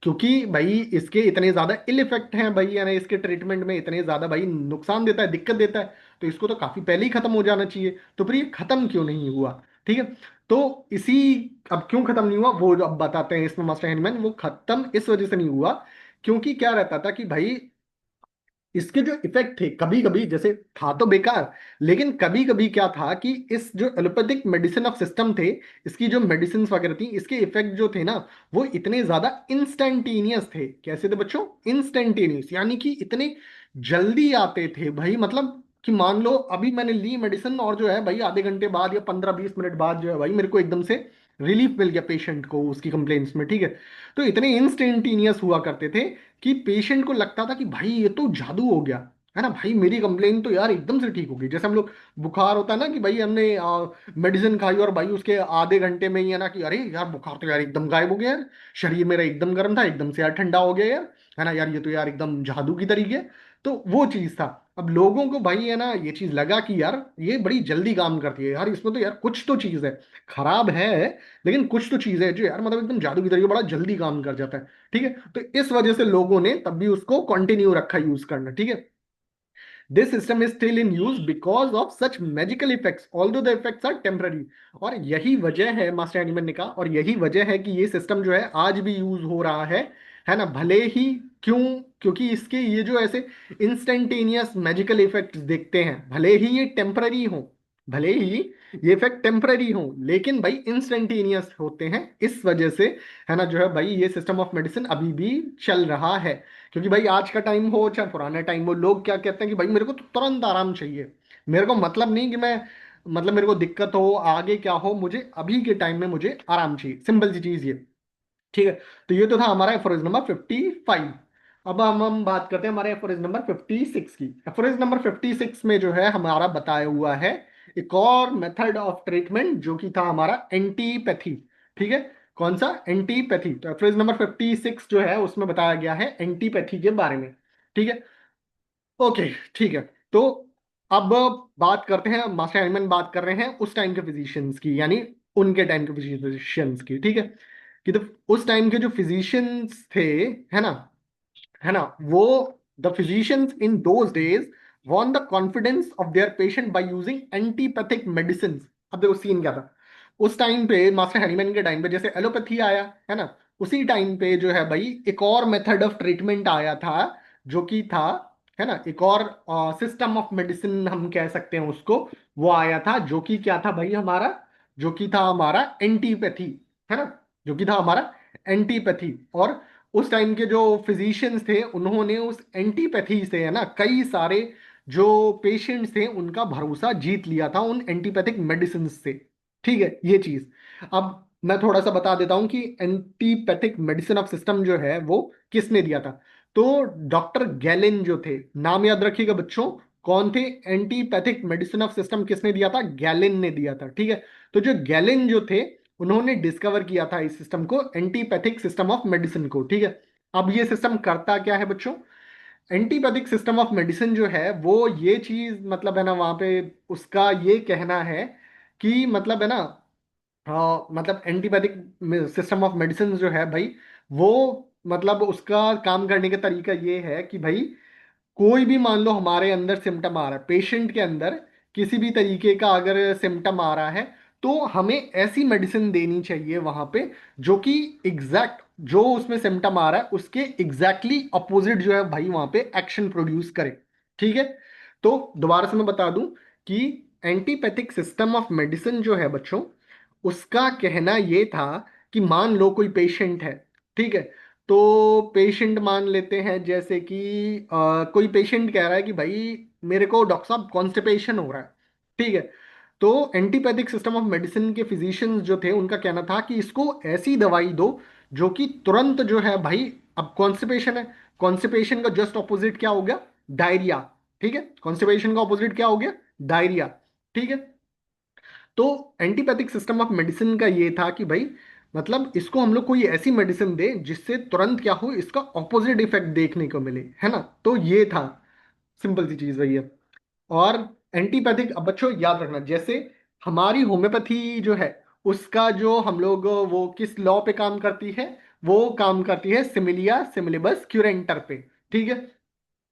क्योंकि भाई इसके इतने ज्यादा इल इफेक्ट हैं भाई, यानी इसके ट्रीटमेंट में इतने ज्यादा भाई नुकसान देता है, दिक्कत देता है, तो इसको तो काफी पहले ही खत्म हो जाना चाहिए। तो फिर ये खत्म क्यों नहीं हुआ? ठीक है। तो इसी, अब क्यों खत्म नहीं हुआ वो जो अब बताते हैं इसमें मास्टर हैनीमैन, वो खत्म इस वजह से नहीं हुआ क्योंकि क्या रहता था कि भाई इसके जो इफेक्ट थे, कभी कभी जैसे था तो बेकार, लेकिन कभी कभी क्या था कि इस जो एलोपैथिक मेडिसिन ऑफ सिस्टम थे, इसकी जो मेडिसिन वगैरह थी, इसके इफेक्ट जो थे ना, वो इतने ज्यादा इंस्टेंटेनियस थे। कैसे थे बच्चों? इंस्टेंटेनियस, यानी कि इतने जल्दी आते थे भाई। मतलब कि मान लो अभी मैंने ली मेडिसिन और जो है भाई आधे घंटे बाद या 15-20 मिनट बाद जो है भाई मेरे को एकदम से रिलीफ मिल गया पेशेंट को उसकी कंप्लेंट्स में। ठीक है। तो इतने इंस्टेंटेनियस हुआ करते थे कि पेशेंट को लगता था कि भाई ये तो जादू हो गया, है ना भाई, मेरी कंप्लेन तो यार एकदम से ठीक हो गई। जैसे हम लोग, बुखार होता है ना कि भाई हमने मेडिसिन खाई और भाई उसके आधे घंटे में ही है ना कि अरे यार बुखार तो यार एकदम गायब हो गया यार, शरीर मेरा एकदम गर्म था एकदम से यार ठंडा हो गया यार, है ना यार, ये तो यार एकदम जादू की तरीके। तो वो चीज था। अब लोगों को भाई है ना ये चीज लगा कि यार ये बड़ी जल्दी काम करती है यार, इसमें तो यार कुछ तो चीज है, खराब है लेकिन कुछ तो चीज है जो यार मतलब एकदम जादू की तरीके बड़ा जल्दी काम कर जाता है। ठीक है। तो इस वजह से लोगों ने तब भी उसको कंटिन्यू रखा यूज करना। ठीक है। This system is still in use because of such magical effects although the effects are temporary. और यही वजह है, मास्टर एनिमल ने कहा, और यही वजह है कि ये सिस्टम जो है आज भी यूज हो रहा है ना, भले ही, क्यों? क्योंकि इसके ये जो ऐसे इंस्टेंटेनियस मैजिकल इफेक्ट्स देखते हैं, भले ही ये टेम्पररी हो, भले ही ये इफेक्ट टेम्पररी हो, लेकिन भाई इंस्टेंटेनियस होते हैं। इस वजह से है ना जो है भाई ये सिस्टम ऑफ मेडिसिन अभी भी चल रहा है। क्योंकि भाई आज का टाइम हो चाहे पुराना टाइम हो, लोग क्या कहते हैं कि भाई मेरे को तो तुरंत आराम चाहिए, मेरे को मतलब नहीं कि मैं, मतलब मेरे को दिक्कत हो आगे क्या हो, मुझे अभी के टाइम में मुझे आराम चाहिए, सिंपल सी चीज ये। ठीक है। तो ये तो था हमारा एफोरिज नंबर 55। अब हम बात करते हैं हमारे एफोरिज नंबर 56 की। एफोरिज नंबर 56 में जो है हमारा बताया हुआ है एक और मेथड ऑफ ट्रीटमेंट जो कि था हमारा एंटीपैथी। ठीक है। कौन सा? एंटीपैथी। तो एफोरिज नंबर 56 जो है उसमें बताया गया है एंटीपैथी के बारे में। ठीक है। ओके। ठीक है। तो अब बात करते हैं, मास्टर एनिमल बात कर रहे हैं उस टाइम के फिजिशियंस की, यानी उनके टाइम के फिजिशियंस की। ठीक है। कि तो उस टाइम के जो फिजिशियंस थे, है ना, है ना, वो, the physicians in those days won the confidence of their patient by using antipathic medicine. अब देखो सीन क्या था उस टाइम पे, मास्टर हैरीमैन के टाइम पे जैसे एलोपैथी आया, है ना, उसी टाइम पे जो है भाई एक और मेथड ऑफ ट्रीटमेंट आया था जो कि था, है ना, एक और सिस्टम ऑफ मेडिसिन हम कह सकते हैं उसको, वो आया था जो कि क्या था भाई हमारा, जो कि था हमारा एंटीपैथी, है ना, जो कि था हमारा एंटीपैथी। और उस टाइम के जो फिजिशियंस थे उन्होंने उस एंटीपैथी से, है ना, कई सारे जो पेशेंट्स थे उनका भरोसा जीत लिया था उन एंटीपैथिक मेडिसिन से। ठीक है, ये चीज। अब मैं थोड़ा सा बता देता हूं कि एंटीपैथिक मेडिसिन ऑफ सिस्टम जो है वो किसने दिया था। तो डॉक्टर गैलिन जो थे, नाम याद रखिएगा बच्चों, कौन थे? एंटीपैथिक मेडिसिन ऑफ सिस्टम किसने दिया था? गैलिन ने दिया था। ठीक है। तो जो गैलिन जो थे, उन्होंने डिस्कवर किया था इस सिस्टम को, एंटीपैथिक सिस्टम ऑफ मेडिसिन को। ठीक है। अब ये सिस्टम करता क्या है बच्चों? एंटीपैथिक सिस्टम ऑफ मेडिसिन जो है वो ये चीज, मतलब है ना, वहां पे उसका ये कहना है कि मतलब है ना हाँ मतलब एंटीबायोटिक सिस्टम ऑफ मेडिसिन जो है भाई, वो मतलब उसका काम करने का तरीका ये है कि भाई कोई भी मान लो हमारे अंदर सिम्टम आ रहा है, पेशेंट के अंदर किसी भी तरीके का अगर सिम्टम आ रहा है, तो हमें ऐसी मेडिसिन देनी चाहिए वहां पे जो कि एग्जैक्ट जो उसमें सिम्टम आ रहा है उसके एग्जैक्टली अपोजिट जो है भाई वहां पे एक्शन प्रोड्यूस करे। ठीक है। तो दोबारा से मैं बता दूं कि एंटीपैथिक सिस्टम ऑफ मेडिसिन जो है बच्चों, उसका कहना ये था कि मान लो कोई पेशेंट है, ठीक है। तो पेशेंट मान लेते हैं जैसे कि कोई पेशेंट कह रहा है कि भाई मेरे को डॉक्टर साहब कॉन्स्टिपेशन हो रहा है, ठीक है। तो एंटीपैथिक सिस्टम ऑफ मेडिसिन के फिजिशियंस जो थे उनका कहना था कि इसको ऐसी दवाई दो जो कि तुरंत जो है भाई, अब कॉन्स्टिपेशन है, कॉन्स्टिपेशन का जस्ट ऑपोजिट क्या हो गया, डायरिया। ठीक है, कॉन्स्टिपेशन का ऑपोजिट क्या हो गया, डायरिया। ठीक है। तो एंटीपैथिक सिस्टम ऑफ मेडिसिन का ये था कि भाई मतलब इसको हम लोग कोई ऐसी मेडिसिन दे जिससे तुरंत क्या हो, इसका ऑपोजिट इफेक्ट देखने को मिले, है ना। तो ये था, सिंपल सी चीज वही है। और एंटीपैथिक, अब बच्चों याद रखना, जैसे हमारी होम्योपैथी जो है उसका जो हम लोग वो किस लॉ पे काम करती है, वो काम करती है सिमिलिया सिमिलिबस क्यूरेंटर पे। ठीक है।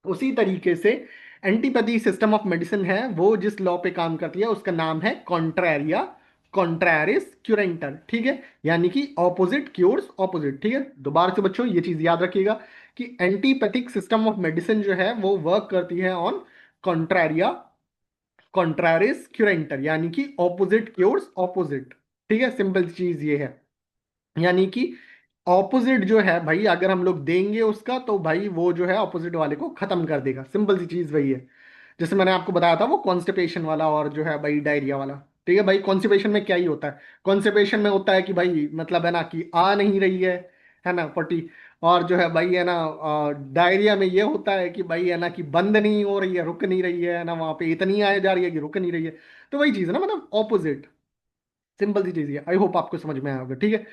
उसी तरीके से एंटीपैथी सिस्टम ऑफ मेडिसिन है, वो जिस लॉ पे काम करती है उसका नाम है कॉन्ट्रारिया कॉन्ट्रारिस क्यूरेंटर। ठीक है, यानी कि ऑपोजिट क्योर्स ऑपोजिट। ठीक है, दोबारा से बच्चों ये चीज याद रखिएगा कि एंटीपैथिक सिस्टम ऑफ मेडिसिन जो है वो वर्क करती है ऑन कॉन्ट्रारिया कॉन्ट्रारिस क्यूरेंटर, यानी कि ऑपोजिट क्योर्स ऑपोजिट। ठीक है, सिंपल चीज ये है। यानी कि ऑपोजिट जो है भाई अगर हम लोग देंगे उसका, तो भाई वो जो है ऑपोजिट वाले को खत्म कर देगा, सिंपल सी चीज वही है। जैसे मैंने आपको बताया था वो कॉन्स्टिपेशन वाला और जो है भाई डायरिया वाला। ठीक है भाई, कॉन्स्टिपेशन में क्या ही होता है, कॉन्स्टिपेशन में होता है कि भाई मतलब है ना कि आ नहीं रही है ना पटी। और जो है भाई है ना डायरिया में ये होता है कि भाई है ना कि बंद नहीं हो रही है, रुक नहीं रही है ना, वहां पे इतनी आए जा रही है कि रुक नहीं रही है। तो वही चीज है ना, मतलब ऑपोजिट, सिंपल सी चीज है। आई होप आपको समझ में आया होगा। ठीक है।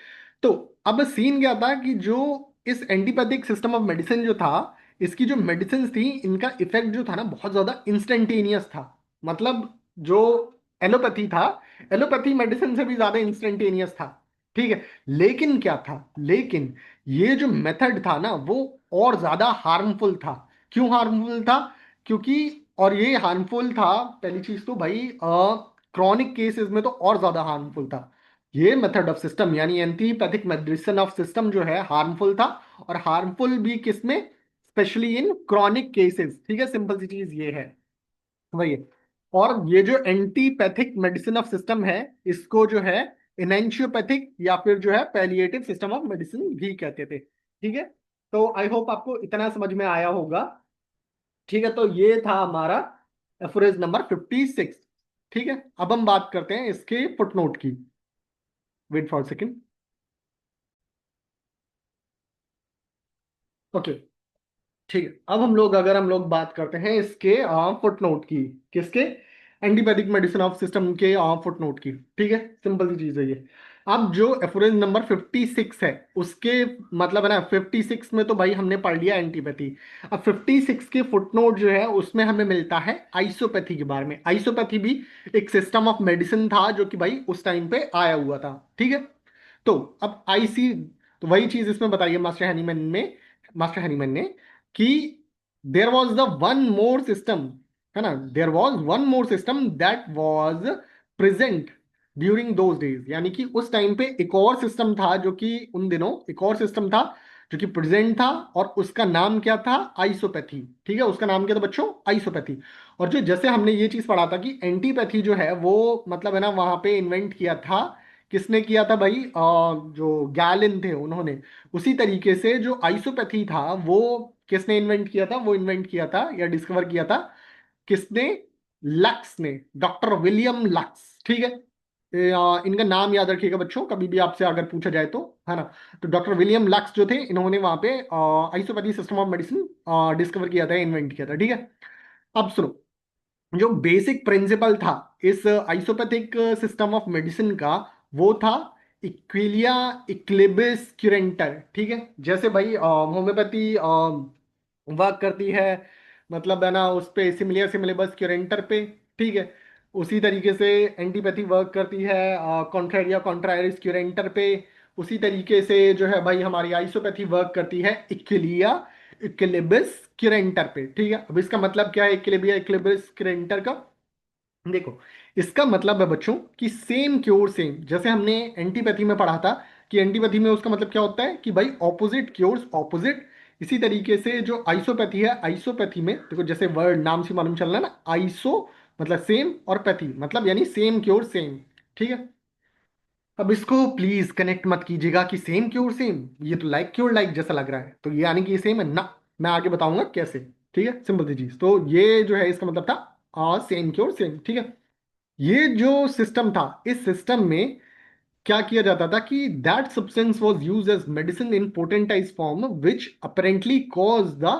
तो अब सीन क्या था कि जो इस एंटीपैथिक सिस्टम ऑफ मेडिसिन जो था, इसकी जो मेडिसिन थी इनका इफेक्ट जो था ना बहुत ज्यादा इंस्टेंटेनियस था। मतलब जो एलोपैथी था, एलोपैथी मेडिसिन से भी ज्यादा इंस्टेंटेनियस था। ठीक है। लेकिन क्या था, लेकिन ये जो मेथड था ना वो और ज्यादा हार्मफुल था। क्यों हार्मफुल था, क्योंकि और ये हार्मफुल था, पहली चीज तो भाई क्रॉनिक केसेस में तो और ज्यादा हार्मफुल था। ये मेथड ऑफ सिस्टम यानी एंटीपैथिक मेडिसिन ऑफ सिस्टम जो है हार्मफुल था। और हार्मफुल भी किसमें, स्पेशली इन क्रॉनिक केसेस। ठीक है, सिंपल सी चीज ये है, वही है। और ये जो एंटीपैथिक मेडिसिन ऑफ सिस्टम है, इसको जो है इनेंशियोपैथिक या फिर जो है पैलिएटिव सिस्टम ऑफ मेडिसिन भी कहते थे। ठीक है। तो आई होप आपको इतना समझ में आया होगा। ठीक है, तो ये था हमारा एफरेज नंबर 56। ठीक है, अब हम बात करते हैं इसके फुटनोट की। Wait for second. ओके, ठीक है। अब हम लोग अगर हम लोग बात करते हैं इसके फुटनोट की, किसके, एंटीबायोटिक मेडिसिन ऑफ सिस्टम के फुटनोट की। ठीक है, सिंपल सी चीज है ये। अब जो एफरेज नंबर 56 है उसके मतलब है ना, 56 में तो भाई हमने पढ़ लिया एंटीपैथी। अब 56 के फुटनोट जो है उसमें हमें मिलता है आइसोपैथी के बारे में। आइसोपैथी भी एक सिस्टम ऑफ मेडिसिन था जो कि भाई उस टाइम पे आया हुआ था। ठीक है। तो अब आईसी, तो वही चीज इसमें बताइए मास्टर हैनीमैन ने कि there was the one more system, है ना, there was one more system that was present during those days. यानी कि उस टाइम पे एक और सिस्टम था जो कि उन दिनों एक और सिस्टम था जो कि प्रेजेंट था, और उसका नाम क्या था, आइसोपैथी। ठीक है, उसका नाम क्या था बच्चों, आइसोपैथी। और जो जैसे हमने ये चीज पढ़ा था कि एंटीपैथी जो है वो मतलब है ना वहां पे इन्वेंट किया था, किसने किया था भाई, जो गैलिन थे उन्होंने। उसी तरीके से जो आइसोपैथी था वो किसने इन्वेंट किया था, वो इन्वेंट किया था या डिस्कवर किया था, किसने, लक्स ने, डॉक्टर विलियम लक्स। ठीक है। इनका नाम याद रखिएगा बच्चों, कभी भी आपसे अगर पूछा जाए तो, है ना। तो डॉक्टर विलियम लक्स जो थे इन्होंने वहां पे आइसोपैथी सिस्टम ऑफ मेडिसिन डिस्कवर किया था, इन्वेंट किया था। ठीक है। अब सुनो, जो बेसिक प्रिंसिपल था इस आइसोपैथिक सिस्टम ऑफ मेडिसिन का, वो था इक्विलिया इक्लिबिस क्यूरेंटर। ठीक है, जैसे भाई होम्योपैथी वर्क करती है मतलब है ना उस पे सिमिलियर सिमिलेबस क्यूरेंटर पे। ठीक है, उसी तरीके से एंटीपैथी वर्क करती है कॉन्ट्रारिया कॉन्ट्रायरिस क्यूरेंटर पे। उसी तरीके से जो है भाई हमारी आइसोपैथी वर्क करती है इक्विलिया इक्विलिब्रिस क्यूरेंटर पे। ठीक है, अब इसका मतलब क्या है इक्विलिब्रिया इक्विलिब्रिस क्यूरेंटर का? देखो, इसका मतलब है बच्चों कि सेम क्योर सेम, जैसे हमने एंटीपैथी में पढ़ा था कि एंटीपैथी में उसका मतलब क्या होता है कि भाई ऑपोजिट क्योर्स ऑपोजिट। इसी तरीके से जो आइसोपैथी है, आइसोपैथी में देखो जैसे वर्ड नाम से मालूम चल रहा है ना, आइसो मतलब सेम और पैथी मतलब यानी सेम क्योर सेम। ठीक है, अब इसको प्लीज कनेक्ट मत कीजिएगा कि सेम क्योर सेम, ये तो लाइक क्योर लाइक जैसा लग रहा है, तो ये यानी कि ये सेम है ना। मैं आगे बताऊंगा कैसे। ठीक है, सिंपल सी चीज, तो ये जो है इसका मतलब था सेम क्योर सेम। ठीक है, ये जो सिस्टम था, इस सिस्टम में क्या किया जाता था कि that substance was used as medicine in potentize form which apparently cause the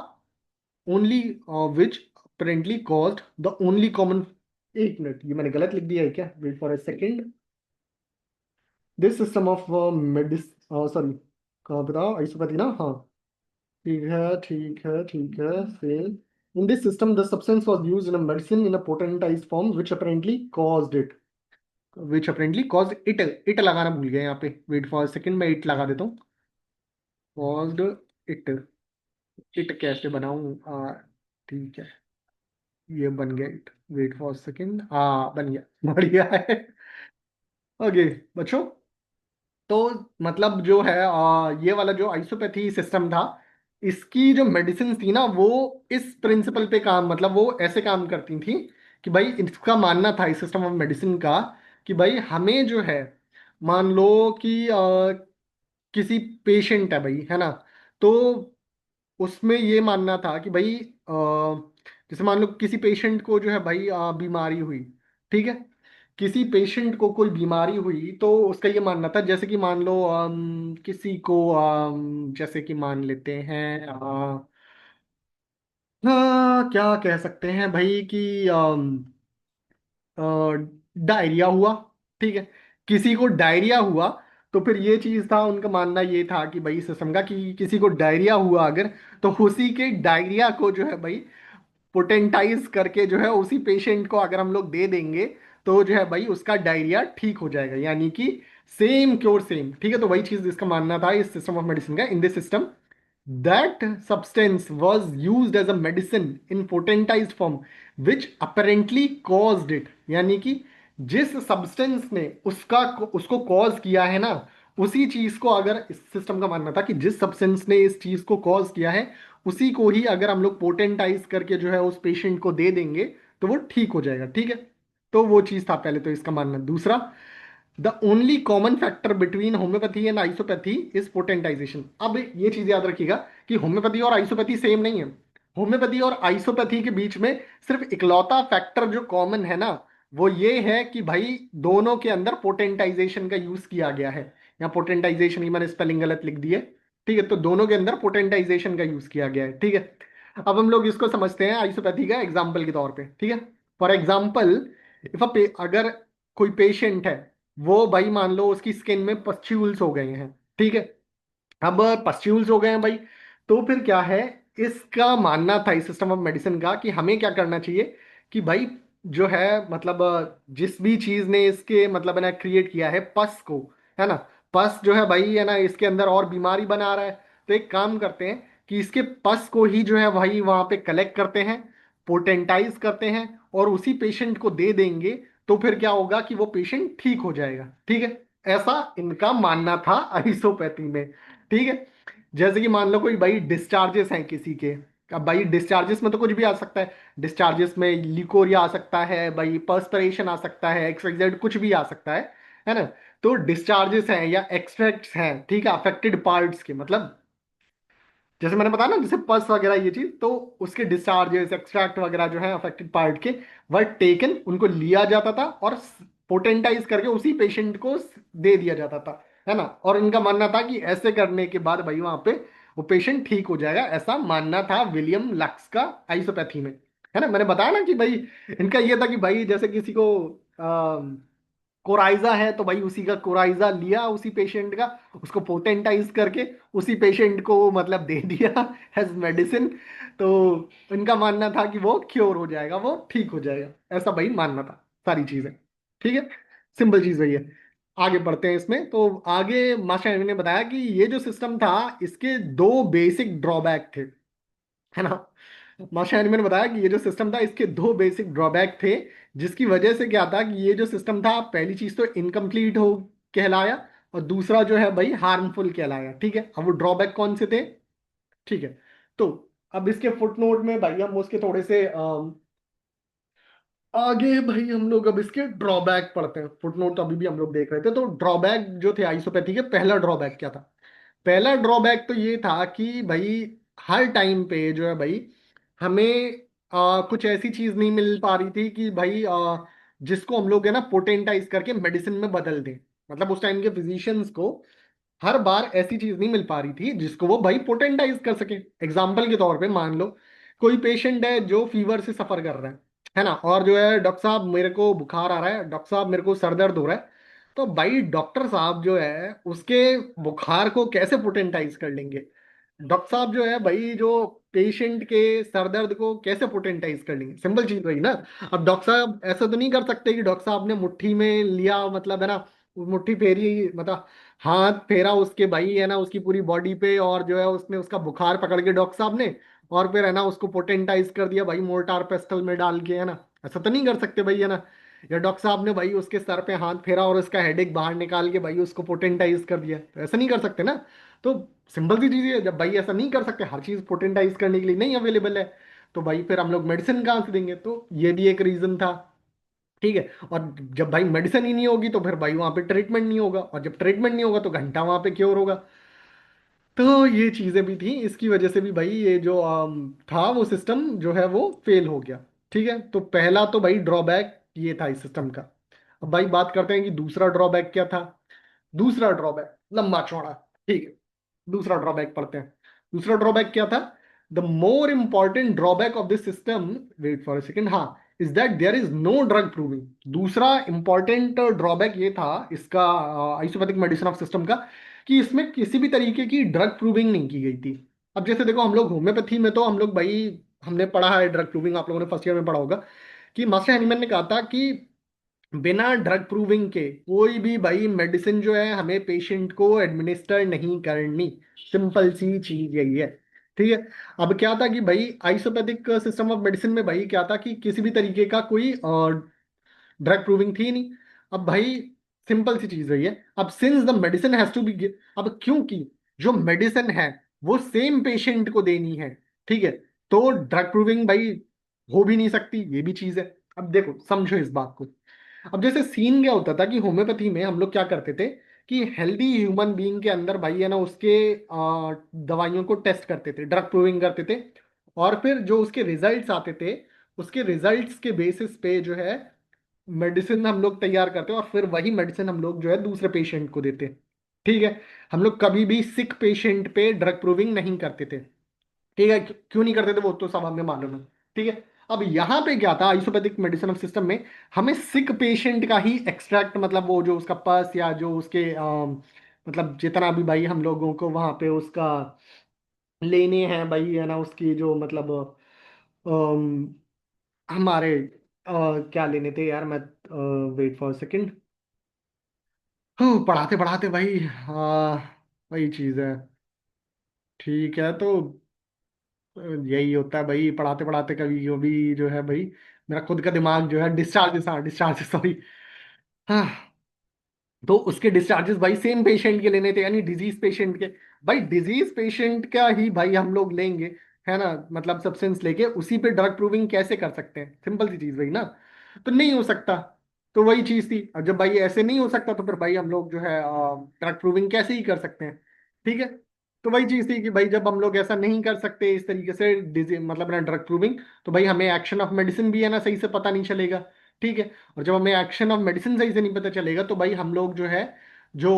only which apparently caused the only common. एक मिनट, ये मैंने गलत लिख दिया है क्या? Wait for a second. This system of medicine sorry, कहाँ पे था? आइसोपैथी ना, हाँ। ठीक है ठीक है ठीक है, same. In this system the substance was used in a medicine in a potentise form which apparently caused it, which apparently cause it. It लगाना भूल गया यहाँ पे, वेट फॉर सेकंड, मैं इट लगा देता हूँ। Caused it. इट कैसे बनाऊं? ठीक है, ये बन गया इट। वेट फॉर सेकंड, बन गया बढ़िया है। ओके बच्चों, तो मतलब जो है ये वाला जो आइसोपैथी सिस्टम था, इसकी जो मेडिसिन थी ना वो इस प्रिंसिपल पे काम, मतलब वो ऐसे काम करती थी कि भाई इसका मानना था इस सिस्टम ऑफ मेडिसिन का कि भाई हमें जो है, मान लो कि किसी पेशेंट है भाई, है ना, तो उसमें ये मानना था कि भाई जैसे मान लो किसी पेशेंट को जो है भाई बीमारी हुई। ठीक है, किसी पेशेंट को कोई बीमारी हुई तो उसका ये मानना था, जैसे कि मान लो किसी को जैसे कि मान लेते हैं क्या कह सकते हैं भाई कि डायरिया हुआ। ठीक है, किसी को डायरिया हुआ, तो फिर ये चीज था, उनका मानना ये था कि भाई सिस्टम का कि किसी को डायरिया हुआ अगर, तो उसी के डायरिया को जो है भाई पोटेंटाइज करके जो है उसी पेशेंट को अगर हम लोग दे देंगे तो जो है भाई उसका डायरिया ठीक हो जाएगा, यानी कि सेम क्योर सेम। ठीक है, तो वही चीज इसका मानना था इस सिस्टम ऑफ मेडिसिन का। In this system that substance was used as a medicine in potentized form which apparently caused it, यानी कि जिस सब्सटेंस ने उसका उसको कॉज किया है ना, उसी चीज को, अगर इस सिस्टम का मानना था कि जिस सब्सटेंस ने इस चीज को कॉज किया है उसी को ही अगर हम लोग पोटेंटाइज करके जो है उस पेशेंट को दे देंगे तो वो ठीक हो जाएगा। ठीक है, तो वो चीज था पहले तो इसका मानना। दूसरा, the only common factor between homeopathy and isopathy is potentization. अब ये चीज याद रखिएगा कि होम्योपैथी और आइसोपैथी सेम नहीं है। होम्योपैथी और आइसोपैथी के बीच में सिर्फ इकलौता फैक्टर जो कॉमन है ना, वो ये है कि भाई दोनों के अंदर पोटेंटाइजेशन का यूज किया गया है। यहाँ पोटेंटाइजेशन ही मैंने स्पेलिंग गलत लिख दी है। ठीक है, तो दोनों के अंदर पोटेंटाइजेशन का यूज किया गया है। ठीक है, अब हम लोग इसको समझते हैं आइसोपैथी का एग्जाम्पल के तौर पे। ठीक है, फॉर एग्जाम्पल, इफ अगर कोई पेशेंट है, वो भाई मान लो उसकी स्किन में पस्ट्यूल्स हो गए हैं। ठीक है, अब पस्ट्यूल्स हो गए हैं भाई, तो फिर क्या है, इसका मानना था इस सिस्टम ऑफ मेडिसिन का कि हमें क्या करना चाहिए कि भाई जो है मतलब जिस भी चीज ने इसके मतलब है ना क्रिएट किया है पस को, है ना, पस जो है भाई है ना इसके अंदर और बीमारी बना रहा है, तो एक काम करते हैं कि इसके पस को ही जो है भाई वहां पे कलेक्ट करते हैं, पोटेंटाइज करते हैं और उसी पेशेंट को दे देंगे, तो फिर क्या होगा कि वो पेशेंट ठीक हो जाएगा। ठीक है, ऐसा इनका मानना था आइसोपैथी में। ठीक है, जैसे कि मान लो कोई भाई डिस्चार्जेस हैं किसी के, अब भाई डिस्चार्जेस में तो कुछ भी आ सकता है। डिस्चार्जेस में लिकोरिया आ सकता है भाई, पर्सपिरेशन आ सकता है, एक्सवाइजेड कुछ भी आ सकता है ना। तो डिस्चार्जेस हैं या एक्सट्रैक्ट्स हैं, ठीक है, अफेक्टेड पार्ट्स के, मतलब जैसे मैंने बताया ना जैसे पस वगैरह ये चीज, तो उसके डिस्चार्जेस एक्सट्रैक्ट वगैरह जो है अफेक्टेड पार्ट के वर टेकन, उनको लिया जाता था और पोटेंटाइज करके उसी पेशेंट को दे दिया जाता था, है ना। और इनका मानना था कि ऐसे करने के बाद भाई वहां पे वो पेशेंट ठीक हो जाएगा, ऐसा मानना था विलियम लक्स का आइसोपैथी में, है ना। मैंने बताया ना कि भाई इनका ये था कि भाई जैसे किसी को कोराइजा है तो भाई उसी का कोराइजा लिया उसी पेशेंट का, उसको पोटेंटाइज करके उसी पेशेंट को मतलब दे दिया एज मेडिसिन, तो इनका मानना था कि वो क्योर हो जाएगा, वो ठीक हो जाएगा, ऐसा भाई मानना था। सारी चीजें। ठीक है, सिंपल चीज वही है। आगे बढ़ते हैं इसमें। तो आगे मास्टर ने बताया कि ये जो सिस्टम था इसके दो बेसिक ड्रॉबैक थे, है ना। मास्टर ने बताया कि ये जो सिस्टम था इसके दो बेसिक ड्रॉबैक थे, जिसकी वजह से क्या था कि ये जो सिस्टम था, पहली चीज तो इनकम्प्लीट हो कहलाया, और दूसरा जो है भाई हार्मफुल कहलाया। ठीक है, अब वो ड्रॉबैक कौन से थे? ठीक है, तो अब इसके फुटनोट में भाई हम उसके थोड़े से आगे भाई हम लोग अब इसके ड्रॉबैक पढ़ते हैं। फुटनोट तो अभी भी हम लोग देख रहे थे। तो ड्रॉबैक जो थे आइसोपैथी के, पहला ड्रॉबैक क्या था? पहला ड्रॉबैक तो ये था कि भाई हर टाइम पे जो है भाई हमें कुछ ऐसी चीज नहीं मिल पा रही थी कि भाई जिसको हम लोग है ना पोटेंटाइज करके मेडिसिन में बदल दें। मतलब उस टाइम के फिजिशियंस को हर बार ऐसी चीज नहीं मिल पा रही थी जिसको वो भाई पोटेंटाइज कर सके। एग्जाम्पल के तौर पे मान लो कोई पेशेंट है जो फीवर से सफर कर रहा है ना, और जो है डॉक्टर साहब मेरे को बुखार आ रहा है, डॉक्टर साहब मेरे को सर दर्द हो रहा है। तो भाई डॉक्टर साहब जो है उसके बुखार को कैसे पोटेंटाइज कर लेंगे? डॉक्टर साहब जो है भाई जो पेशेंट के सर दर्द को कैसे पोटेंटाइज कर लेंगे? सिंपल चीज रही ना। अब डॉक्टर साहब ऐसा तो नहीं कर सकते कि डॉक्टर साहब ने मुट्ठी में लिया, मतलब है ना, मुट्ठी फेरी, मतलब हाथ फेरा उसके भाई है ना उसकी पूरी बॉडी पे, और जो है उसने उसका बुखार पकड़ के डॉक्टर साहब ने, और फिर है ना उसको पोटेंटाइज कर दिया भाई मोर्टार पेस्टल में डाल के, है ना। ऐसा तो नहीं कर सकते भाई, है ना। या डॉक्टर साहब ने भाई उसके सर पे हाथ फेरा और उसका हेडेक बाहर निकाल के भाई उसको पोटेंटाइज कर दिया, तो ऐसा नहीं कर सकते ना। तो सिंपल सी चीज है, जब भाई ऐसा नहीं कर सकते, हर चीज पोटेंटाइज करने के लिए नहीं अवेलेबल है, तो भाई फिर हम लोग मेडिसिन कहाँ से देंगे? तो ये भी एक रीजन था। ठीक है, और जब भाई मेडिसिन ही नहीं होगी तो फिर भाई वहां पे ट्रीटमेंट नहीं होगा, और जब ट्रीटमेंट नहीं होगा तो घंटा वहां पे क्योर होगा। तो ये चीजें भी थी, इसकी वजह से भी भाई ये जो था वो सिस्टम जो है वो फेल हो गया। ठीक है, तो पहला तो भाई ड्रॉबैक ये था इस सिस्टम का। अब भाई बात करते हैं कि दूसरा ड्रॉबैक क्या था। दूसरा ड्रॉबैक लंबा चौड़ा, ठीक है, दूसरा ड्रॉबैक पढ़ते हैं। दूसरा ड्रॉबैक क्या था? The more important drawback of this system, wait for a second, हाँ, is that there is no drug proving. दूसरा इंपॉर्टेंट ड्रॉबैक ये था इसका, आइसोपैथिक मेडिसिन ऑफ सिस्टम का, कि इसमें किसी भी तरीके की ड्रग प्रूविंग नहीं की गई थी। अब जैसे देखो हम लोग होम्योपैथी में तो हम लोग भाई हमने पढ़ा है ड्रग प्रूविंग, आप लोगों ने फर्स्ट ईयर में पढ़ा होगा कि मास्टर हैनीमैन ने कहा था कि बिना ड्रग प्रूविंग के कोई भी भाई मेडिसिन जो है हमें पेशेंट को एडमिनिस्टर नहीं करनी। सिंपल सी चीज यही है। ठीक है, अब क्या था कि भाई आइसोपैथिक सिस्टम ऑफ मेडिसिन में भाई क्या था कि किसी भी तरीके का कोई ड्रग प्रूविंग थी नहीं। अब भाई सिंपल सी चीज रही है, अब since the medicine has to be, अब क्योंकि जो मेडिसिन है वो सेम पेशेंट को देनी है, ठीक है, तो ड्रग प्रूविंग भाई हो भी नहीं सकती, ये भी चीज है। अब देखो समझो इस बात को। अब जैसे सीन क्या होता था कि होम्योपैथी में हम लोग क्या करते थे कि हेल्दी ह्यूमन बीइंग के अंदर भाई है ना उसके दवाइयों को टेस्ट करते थे, ड्रग प्रूविंग करते थे, और फिर जो उसके रिजल्ट्स आते थे उसके रिजल्ट्स के बेसिस पे जो है मेडिसिन हम लोग तैयार करते हैं, और फिर वही मेडिसिन हम लोग जो है दूसरे पेशेंट को देते हैं। ठीक है, हम लोग कभी भी सिक पेशेंट पे ड्रग प्रूविंग नहीं करते थे। ठीक है, क्यों नहीं करते थे वो तो सब हमें मालूम है। ठीक है, अब यहाँ पे क्या था आइसोपैथिक मेडिसिन ऑफ सिस्टम में, हमें सिक पेशेंट का ही एक्सट्रैक्ट, मतलब वो जो उसका पस या जो उसके मतलब जितना भी भाई हम लोगों को वहां पे उसका लेने हैं भाई है ना, उसकी जो मतलब अम, हमारे क्या लेने थे यार, मैं वेट फॉर सेकंड, पढ़ाते पढ़ाते भाई वही चीज है। ठीक है, तो यही होता है भाई, पढ़ाते पढ़ाते कभी कभी जो है भाई मेरा खुद का दिमाग जो है डिस्चार्ज, हाँ डिस्चार्ज सॉरी, हाँ, तो उसके डिस्चार्जेस भाई सेम पेशेंट के लेने थे, यानी डिजीज पेशेंट के। भाई डिजीज पेशेंट का ही भाई हम लोग लेंगे, है ना, मतलब सब्सटेंस लेके उसी पे ड्रग प्रूविंग कैसे कर सकते हैं? सिंपल सी चीज भाई ना, तो नहीं हो सकता। तो वही चीज थी, और जब भाई ऐसे नहीं हो सकता तो फिर भाई हम लोग जो है ड्रग प्रूविंग कैसे ही कर सकते हैं? ठीक है, तो वही चीज थी कि भाई जब हम लोग ऐसा नहीं कर सकते इस तरीके से डिजीज मतलब ना ड्रग प्रूविंग, तो भाई हमें एक्शन ऑफ मेडिसिन भी है ना सही से पता नहीं चलेगा। ठीक है, और जब हमें एक्शन ऑफ मेडिसिन सही से नहीं पता चलेगा तो भाई हम लोग जो है जो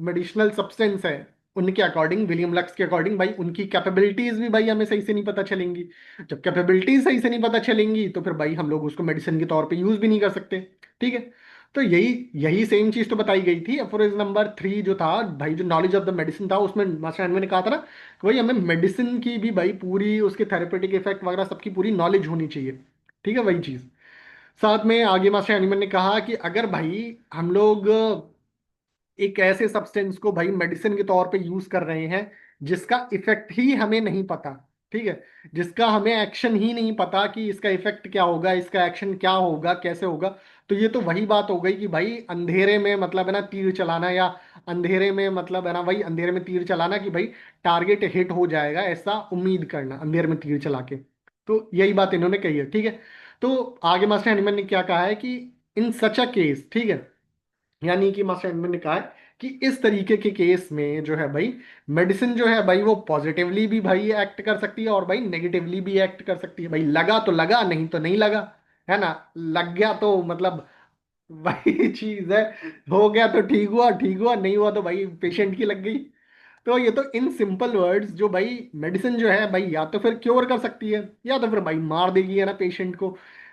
मेडिसिनल सब्सटेंस है उनके अकॉर्डिंग, विलियम लक्स के अकॉर्डिंग भाई उनकी कैपेबिलिटीज भी भाई हमें सही से नहीं पता चलेंगी। जब कैपेबिलिटीज सही से नहीं पता चलेंगी तो फिर भाई हम लोग उसको मेडिसिन के तौर पे यूज भी नहीं कर सकते। ठीक है, तो यही यही सेम चीज तो बताई गई थी अफोरिज्म नंबर 3 जो था भाई, जो नॉलेज ऑफ द मेडिसिन था, उसमें मास्टर ने कहा था ना कि भाई हमें मेडिसिन की भी भाई पूरी उसके थेरेपेटिक इफेक्ट वगैरह सबकी पूरी नॉलेज होनी चाहिए। ठीक है, वही चीज। साथ में आगे मास्टर एनिमल ने कहा कि अगर भाई हम लोग एक ऐसे सब्सटेंस को भाई मेडिसिन के तौर पे यूज कर रहे हैं जिसका इफेक्ट ही हमें नहीं पता, ठीक है, जिसका हमें एक्शन ही नहीं पता कि इसका इफेक्ट क्या होगा, इसका एक्शन क्या होगा, कैसे होगा, तो ये तो वही बात हो गई कि भाई अंधेरे में मतलब है ना तीर चलाना, या अंधेरे में मतलब है ना वही अंधेरे में तीर चलाना कि भाई टारगेट हिट हो जाएगा ऐसा उम्मीद करना अंधेरे में तीर चला के। तो यही बात इन्होंने कही है, ठीक है। तो आगे मास्टर हैनिमैन ने क्या कहा है कि इन सच अ केस, ठीक है, यानी कि मास्टर हैनिमैन ने कहा है कि इस तरीके के केस में जो है भाई मेडिसिन जो है भाई वो पॉजिटिवली भी भाई एक्ट कर सकती है और भाई नेगेटिवली भी एक्ट कर सकती है। भाई लगा तो लगा, नहीं तो नहीं लगा, है ना। लग गया तो मतलब वही चीज है, हो गया तो ठीक हुआ, ठीक हुआ, नहीं हुआ तो भाई पेशेंट की लग गई। तो ये तो इन सिंपल वर्ड्स जो भाई मेडिसिन जो है भाई या तो फिर क्योर कर सकती है या तो फिर भाई मार देगी, है ना, पेशेंट को,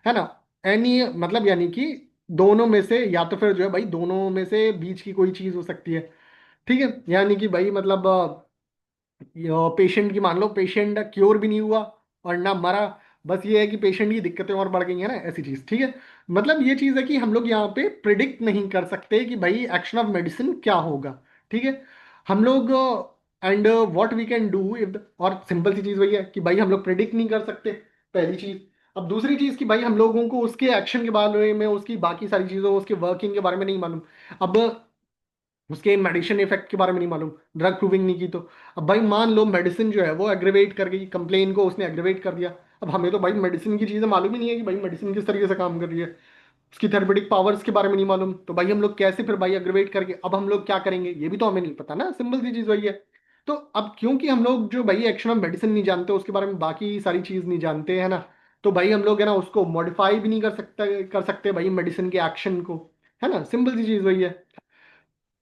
है ना। एनी मतलब यानी कि दोनों में से, या तो फिर जो है भाई दोनों में से बीच की कोई चीज हो सकती है, ठीक है। यानी कि भाई मतलब पेशेंट की मान लो पेशेंट क्योर भी नहीं हुआ और ना मरा, बस ये है कि पेशेंट की दिक्कतें और बढ़ गई है ना, ऐसी चीज, ठीक है। मतलब ये चीज है कि हम लोग यहाँ पे प्रिडिक्ट नहीं कर सकते कि भाई एक्शन ऑफ मेडिसिन क्या होगा, ठीक है। हम लोग and what we can do if, और सिंपल सी चीज वही है कि भाई हम लोग प्रिडिक्ट नहीं कर सकते, पहली चीज। अब दूसरी चीज कि भाई हम लोगों को उसके एक्शन के बारे में, उसकी बाकी सारी चीजों, उसके वर्किंग के बारे में नहीं मालूम। अब उसके मेडिसिन इफेक्ट के बारे में नहीं मालूम, ड्रग प्रूविंग नहीं की तो। अब भाई मान लो मेडिसिन जो है वो एग्रीवेट कर गई, कंप्लेन को उसने एग्रीवेट कर दिया। अब हमें तो भाई मेडिसिन की चीजें मालूम ही नहीं है कि भाई मेडिसिन किस तरीके से काम कर रही है, उसकी थेरेपेटिक पावर्स के बारे में नहीं मालूम, तो भाई हम लोग कैसे फिर भाई एग्रीवेट करके अब हम लोग क्या करेंगे ये भी तो हमें नहीं पता ना, सिंपल सी चीज वही है। तो अब क्योंकि हम लोग जो भाई एक्शन ऑफ मेडिसिन नहीं जानते, उसके बारे में बाकी सारी चीज नहीं जानते, है ना, तो भाई हम लोग है ना उसको मॉडिफाई भी नहीं कर सकते भाई मेडिसिन के एक्शन को, है ना, सिंपल सी चीज वही है।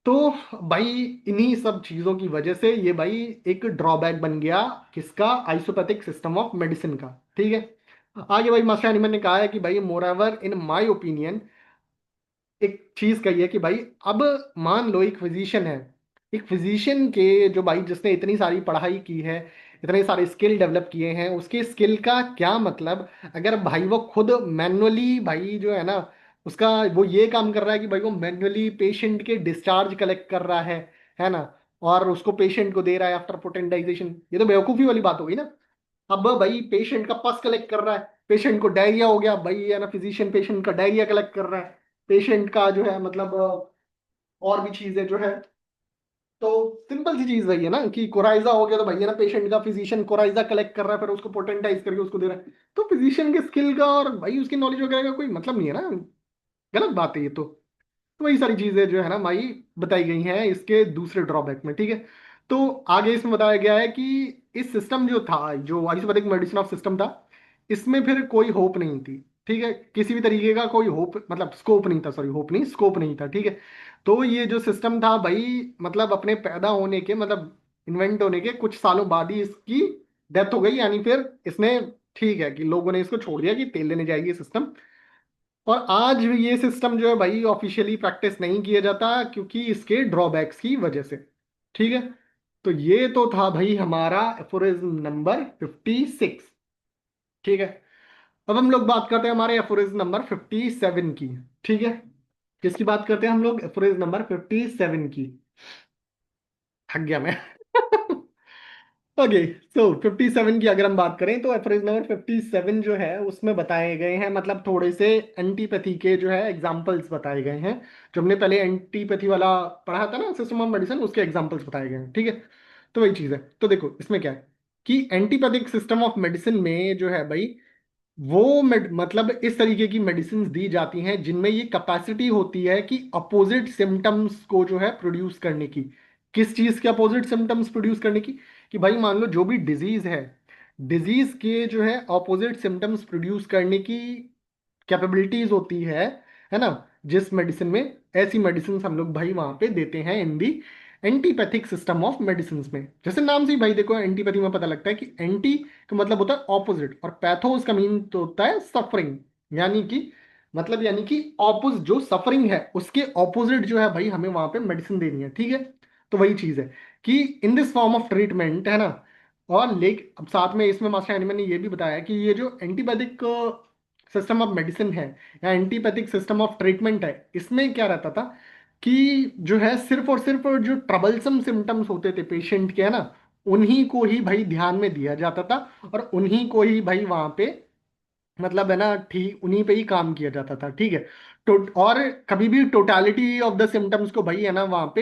तो भाई इन्हीं सब चीजों की वजह से ये भाई एक ड्रॉबैक बन गया किसका, आइसोपैथिक सिस्टम ऑफ मेडिसिन का, ठीक है। आगे भाई मास्टर एनिमल ने कहा है कि भाई मोर एवर इन माई ओपिनियन, एक चीज कही है कि भाई अब मान लो एक फिजिशियन है, एक फिजिशियन के जो भाई जिसने इतनी सारी पढ़ाई की है, इतने सारे स्किल डेवलप किए हैं, उसके स्किल का क्या मतलब अगर भाई वो खुद मैनुअली भाई जो है ना उसका वो ये काम कर रहा है कि भाई वो मैनुअली पेशेंट के डिस्चार्ज कलेक्ट कर रहा है ना, और उसको पेशेंट को दे रहा है आफ्टर पोटेंटाइजेशन, ये तो बेवकूफी वाली बात होगी ना। अब भाई पेशेंट का पस कलेक्ट कर रहा है, पेशेंट को डायरिया हो गया भाई, है ना, फिजिशियन पेशेंट का डायरिया कलेक्ट कर रहा है, पेशेंट का जो है मतलब और भी चीजें जो है। तो सिंपल सी चीज वही है ना कि कोराइजा हो गया तो भैया ना पेशेंट का फिजिशियन कोराइजा कलेक्ट कर रहा है फिर उसको पोटेंटाइज करके उसको दे रहा है। तो फिजिशियन के स्किल का और भाई उसकी नॉलेज वगैरह का कोई मतलब नहीं है ना, गलत बात है ये तो वही सारी चीजें जो है ना भाई बताई गई हैं इसके दूसरे ड्रॉबैक में, ठीक है। तो आगे इसमें बताया गया है कि इस सिस्टम जो था, जो आयुर्वेदिक मेडिसिन ऑफ सिस्टम था, इसमें फिर कोई होप नहीं थी, ठीक है, किसी भी तरीके का कोई होप मतलब स्कोप नहीं था, सॉरी होप नहीं स्कोप नहीं था, ठीक है। तो ये जो सिस्टम था भाई मतलब अपने पैदा होने के मतलब इन्वेंट होने के कुछ सालों बाद ही इसकी डेथ हो गई, यानी फिर इसने, ठीक है, कि लोगों ने इसको छोड़ दिया कि तेल लेने जाएगी सिस्टम। और आज भी ये सिस्टम जो है भाई ऑफिशियली प्रैक्टिस नहीं किया जाता क्योंकि इसके ड्रॉबैक्स की वजह से, ठीक है। तो ये तो था भाई हमारा एफोरिज्म नंबर 56, ठीक है। अब हम लोग बात करते हैं हमारे एफोरिज्म नंबर 57 की, ठीक है। किसकी बात करते हैं हम लोग, एफोरिज्म नंबर 57 की। थक गया मैं ओके, सो 57 की अगर हम बात करें तो एफरेज नंबर 57 जो है उसमें बताए गए हैं मतलब थोड़े से एंटीपैथी के जो है एग्जांपल्स बताए गए हैं। जो हमने पहले एंटीपैथी वाला पढ़ा था ना सिस्टम ऑफ मेडिसिन, उसके एग्जांपल्स बताए गए हैं, ठीक है। तो वही चीज है, तो देखो इसमें क्या है कि एंटीपैथिक सिस्टम ऑफ मेडिसिन में जो है भाई वो मतलब इस तरीके की मेडिसिन दी जाती हैं जिनमें ये कैपेसिटी होती है कि अपोजिट सिम्टम्स को जो है प्रोड्यूस करने की। किस चीज के अपोजिट सिम्टम्स प्रोड्यूस करने की, कि भाई मान लो जो भी डिजीज है, डिजीज के जो है अपोजिट सिम्टम्स प्रोड्यूस करने की कैपेबिलिटीज होती है ना, जिस मेडिसिन में, ऐसी मेडिसिन हम लोग भाई वहां पे देते हैं इन दी एंटीपैथिक सिस्टम ऑफ मेडिसिन में। जैसे नाम से ही भाई देखो एंटीपैथी में पता लगता है कि एंटी का मतलब होता है ऑपोजिट और पैथो उसका मीन तो होता है सफरिंग, यानी कि मतलब यानी कि ऑपोजिट जो सफरिंग है उसके ऑपोजिट जो है भाई हमें वहां पे मेडिसिन देनी है, ठीक है। तो वही चीज है कि in this form of treatment, है ना। और लेक अब साथ में इसमें मास्टर एनिमल ने ये भी बताया कि ये जो एंटीबायोटिक सिस्टम ऑफ मेडिसिन है या एंटीपैथिक सिस्टम ऑफ ट्रीटमेंट है, इसमें क्या रहता था कि जो है सिर्फ और सिर्फ जो ट्रबलसम सिम्टम्स होते थे पेशेंट के, है ना, उन्हीं को ही भाई ध्यान में दिया जाता था, और उन्हीं को ही भाई वहां पे मतलब है ना ठीक उन्हीं पे ही काम किया जाता था, ठीक है। तो और कभी भी टोटालिटी ऑफ द सिम्टम्स को भाई है ना वहां पे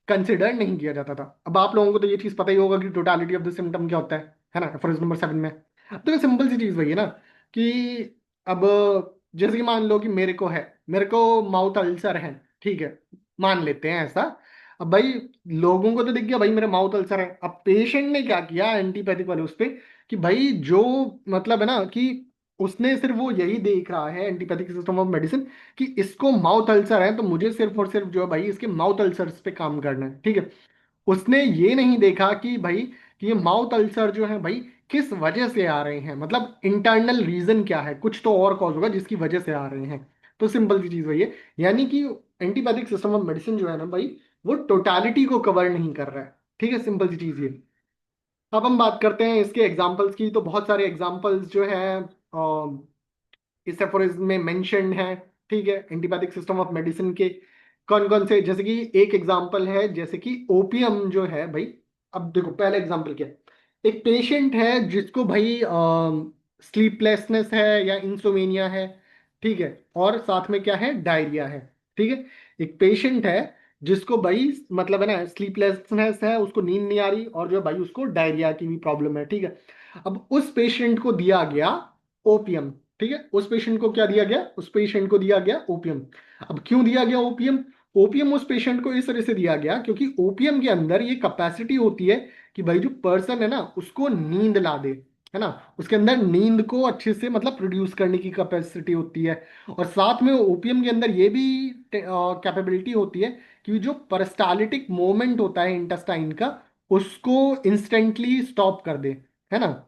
कंसिडर नहीं किया जाता था। अब आप लोगों को तो ये चीज पता ही होगा कि टोटालिटी ऑफ द सिम्टम क्या होता है ना, फॉर नंबर 7 में। तो ये सिंपल सी चीज वही है ना कि अब जैसे कि मान लो कि मेरे को माउथ अल्सर है, ठीक है, मान लेते हैं ऐसा। अब भाई लोगों को तो दिख गया भाई मेरे माउथ अल्सर है, अब पेशेंट ने क्या किया एंटीपैथिक वाले उस पे कि भाई जो मतलब है ना कि उसने सिर्फ वो यही देख रहा है एंटीपैथिक सिस्टम ऑफ मेडिसिन कि इसको माउथ अल्सर है, तो मुझे सिर्फ और सिर्फ जो है भाई इसके माउथ अल्सर्स पे काम करना है, ठीक है। उसने ये नहीं देखा कि भाई कि ये माउथ अल्सर जो है भाई किस वजह से आ रहे हैं, मतलब इंटरनल रीजन क्या है, कुछ तो और कॉज होगा जिसकी वजह से आ रहे हैं। तो सिंपल सी चीज वही है, यानी कि एंटीपैथिक सिस्टम ऑफ मेडिसिन जो है ना भाई वो टोटालिटी को कवर नहीं कर रहा है, ठीक है, सिंपल सी चीज ये। अब हम बात करते हैं इसके एग्जाम्पल्स की, तो बहुत सारे एग्जाम्पल्स जो है इस एफोरिज्म में मेंशन्ड है, ठीक है, एंटीपैथिक सिस्टम ऑफ मेडिसिन के कौन कौन से, जैसे कि एक एग्जांपल है जैसे कि ओपियम जो है भाई। अब देखो पहला एग्जांपल क्या है, एक पेशेंट है जिसको भाई स्लीपलेसनेस है या इंसोमेनिया है, ठीक है, और साथ में क्या है डायरिया है, ठीक है। एक पेशेंट है जिसको भाई मतलब है ना स्लीपलेसनेस है, उसको नींद नहीं आ रही, और जो भाई उसको डायरिया की भी प्रॉब्लम है, ठीक है। अब उस पेशेंट को दिया गया ओपियम, ठीक है, उस पेशेंट को क्या दिया गया, उस पेशेंट को दिया गया ओपियम। अब क्यों दिया गया ओपियम, ओपियम उस पेशेंट को इस तरह से दिया गया क्योंकि ओपियम के अंदर ये कैपेसिटी होती है कि भाई जो पर्सन है ना उसको नींद ला दे, है ना, उसके अंदर नींद को अच्छे से मतलब प्रोड्यूस करने की कैपेसिटी होती है। और साथ में ओपियम के अंदर ये भी कैपेबिलिटी होती है कि जो पेरिस्टाल्टिक मोमेंट होता है इंटेस्टाइन का उसको इंस्टेंटली स्टॉप कर दे, है ना,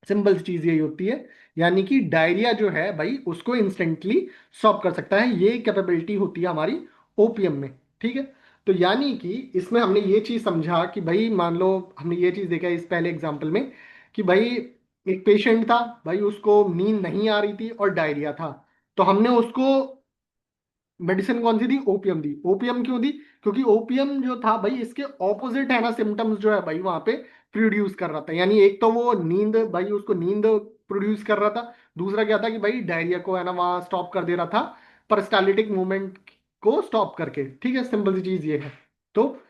सिंपल सी चीज यही होती है। यानी कि डायरिया जो है भाई उसको इंस्टेंटली स्टॉप कर सकता है, ये कैपेबिलिटी होती है हमारी ओपियम में, ठीक है। तो यानी कि इसमें हमने ये चीज समझा कि भाई मान लो हमने ये चीज देखा इस पहले एग्जांपल में कि भाई एक पेशेंट था भाई उसको नींद नहीं आ रही थी और डायरिया था, तो हमने उसको मेडिसिन कौन सी दी, ओपियम दी। ओपियम क्यों दी, क्योंकि ओपियम जो था भाई इसके ऑपोजिट है ना सिम्टम्स जो है भाई वहां पे प्रोड्यूस कर रहा था, यानी एक तो वो नींद भाई उसको नींद प्रोड्यूस कर रहा था, दूसरा क्या था कि भाई डायरिया को है ना वहां स्टॉप कर दे रहा था पेरिस्टाल्टिक मूवमेंट को स्टॉप करके, ठीक है, सिंपल सी चीज ये है। तो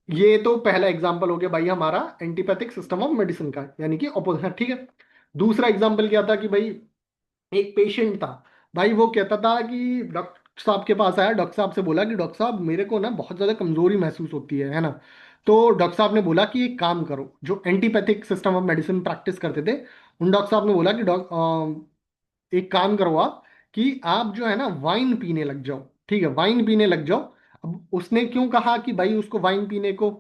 ये तो पहला एग्जांपल हो गया भाई हमारा एंटीपैथिक सिस्टम ऑफ मेडिसिन का, यानी कि ऑपोजिट, ठीक है। दूसरा एग्जांपल क्या था कि भाई एक पेशेंट था भाई, वो कहता था कि डॉक्टर साहब के पास आया, डॉक्टर साहब से बोला कि डॉक्टर साहब मेरे को ना बहुत ज्यादा कमजोरी महसूस होती है ना। तो डॉक्टर साहब ने बोला कि एक काम करो, जो antipathic system of medicine practice करते थे उन डॉक्टर साहब ने बोला कि एक काम करो आप कि आप जो है ना वाइन पीने लग जाओ, ठीक है, वाइन पीने लग जाओ। अब उसने क्यों कहा कि भाई उसको वाइन पीने को,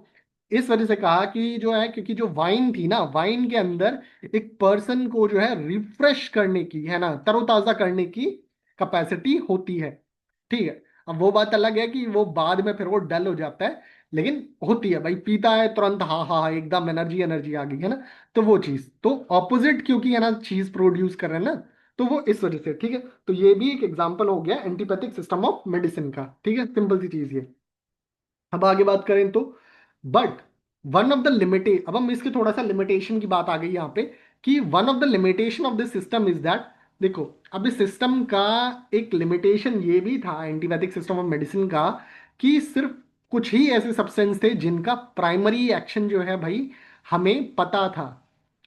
इस वजह से कहा कि जो है क्योंकि जो वाइन थी ना वाइन के अंदर एक पर्सन को जो है रिफ्रेश करने की, है ना, तरोताजा करने की कैपेसिटी होती है, ठीक है। अब वो बात अलग है कि वो बाद में फिर वो डल हो जाता है, लेकिन होती है भाई, पीता है तुरंत हाँ हाँ हाँ, एकदम एनर्जी एनर्जी आ गई, है ना। तो वो चीज तो ऑपोजिट क्योंकि है ना चीज प्रोड्यूस कर रहे हैं ना, तो वो इस वजह से, ठीक है। तो ये भी एक एग्जांपल हो गया एंटीपैथिक सिस्टम ऑफ मेडिसिन का, ठीक है, सिंपल सी चीज ये। अब आगे बात करें तो but one of the limited, अब हम इसके थोड़ा सा लिमिटेशन की बात आ गई यहाँ पे कि one of the limitation of this system is that, देखो अब इस सिस्टम का एक लिमिटेशन ये भी था एंटीबायोटिक सिस्टम ऑफ मेडिसिन का कि सिर्फ कुछ ही ऐसे सब्सटेंस थे जिनका प्राइमरी एक्शन जो है भाई हमें पता था,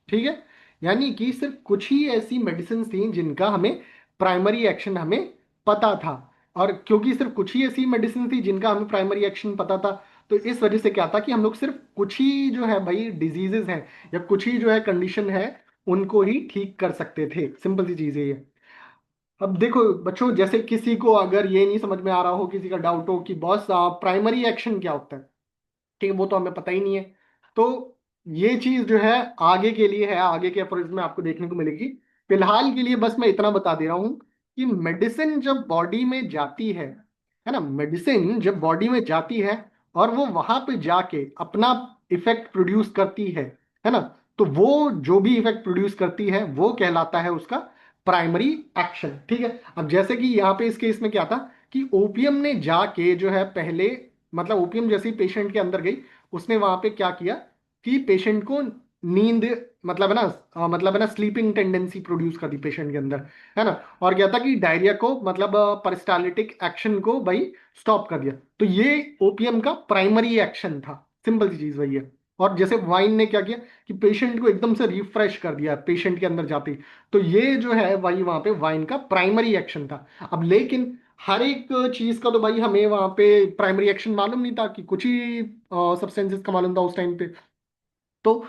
ठीक है। यानी कि सिर्फ कुछ ही ऐसी मेडिसिन थी जिनका हमें प्राइमरी एक्शन हमें पता था, और क्योंकि सिर्फ कुछ ही ऐसी मेडिसिन थी जिनका हमें प्राइमरी एक्शन पता था, तो इस वजह से क्या था कि हम लोग सिर्फ कुछ ही जो है भाई डिजीजेस हैं या कुछ ही जो है कंडीशन है उनको ही ठीक कर सकते थे, सिंपल सी चीज है ये। अब देखो बच्चों, जैसे किसी को अगर ये नहीं समझ में आ रहा हो, किसी का डाउट हो कि बॉस प्राइमरी एक्शन क्या होता है, ठीक है, वो तो हमें पता ही नहीं है। तो ये चीज जो है आगे के लिए है, आगे के अप्रोच में आपको देखने को मिलेगी। फिलहाल के लिए बस मैं इतना बता दे रहा हूं कि मेडिसिन जब बॉडी में जाती है ना, मेडिसिन जब बॉडी में जाती है और वो वहां पे जाके अपना इफेक्ट प्रोड्यूस करती है ना, तो वो जो भी इफेक्ट प्रोड्यूस करती है वो कहलाता है उसका प्राइमरी एक्शन। ठीक है, अब जैसे कि यहाँ पे इस केस में क्या था कि ओपीएम ने जाके जो है पहले, मतलब ओपीएम जैसे ही पेशेंट के अंदर गई, उसने वहां पे क्या किया कि पेशेंट को नींद, मतलब है ना, मतलब है ना, स्लीपिंग टेंडेंसी प्रोड्यूस कर दी पेशेंट के अंदर, है ना। और क्या था कि डायरिया को, मतलब परिस्टालिटिक एक्शन को भाई स्टॉप कर दिया। तो ये ओपीएम का प्राइमरी एक्शन था, सिंपल सी चीज वही है। और जैसे वाइन ने क्या किया कि पेशेंट को एकदम से रिफ्रेश कर दिया पेशेंट के अंदर जाते ही। तो ये जो है वही वहां पे वाइन का प्राइमरी एक्शन था। अब लेकिन हर एक चीज का तो भाई हमें वहां पे प्राइमरी एक्शन मालूम नहीं था, कि कुछ ही सब्सटेंसेस का मालूम था उस टाइम पे। तो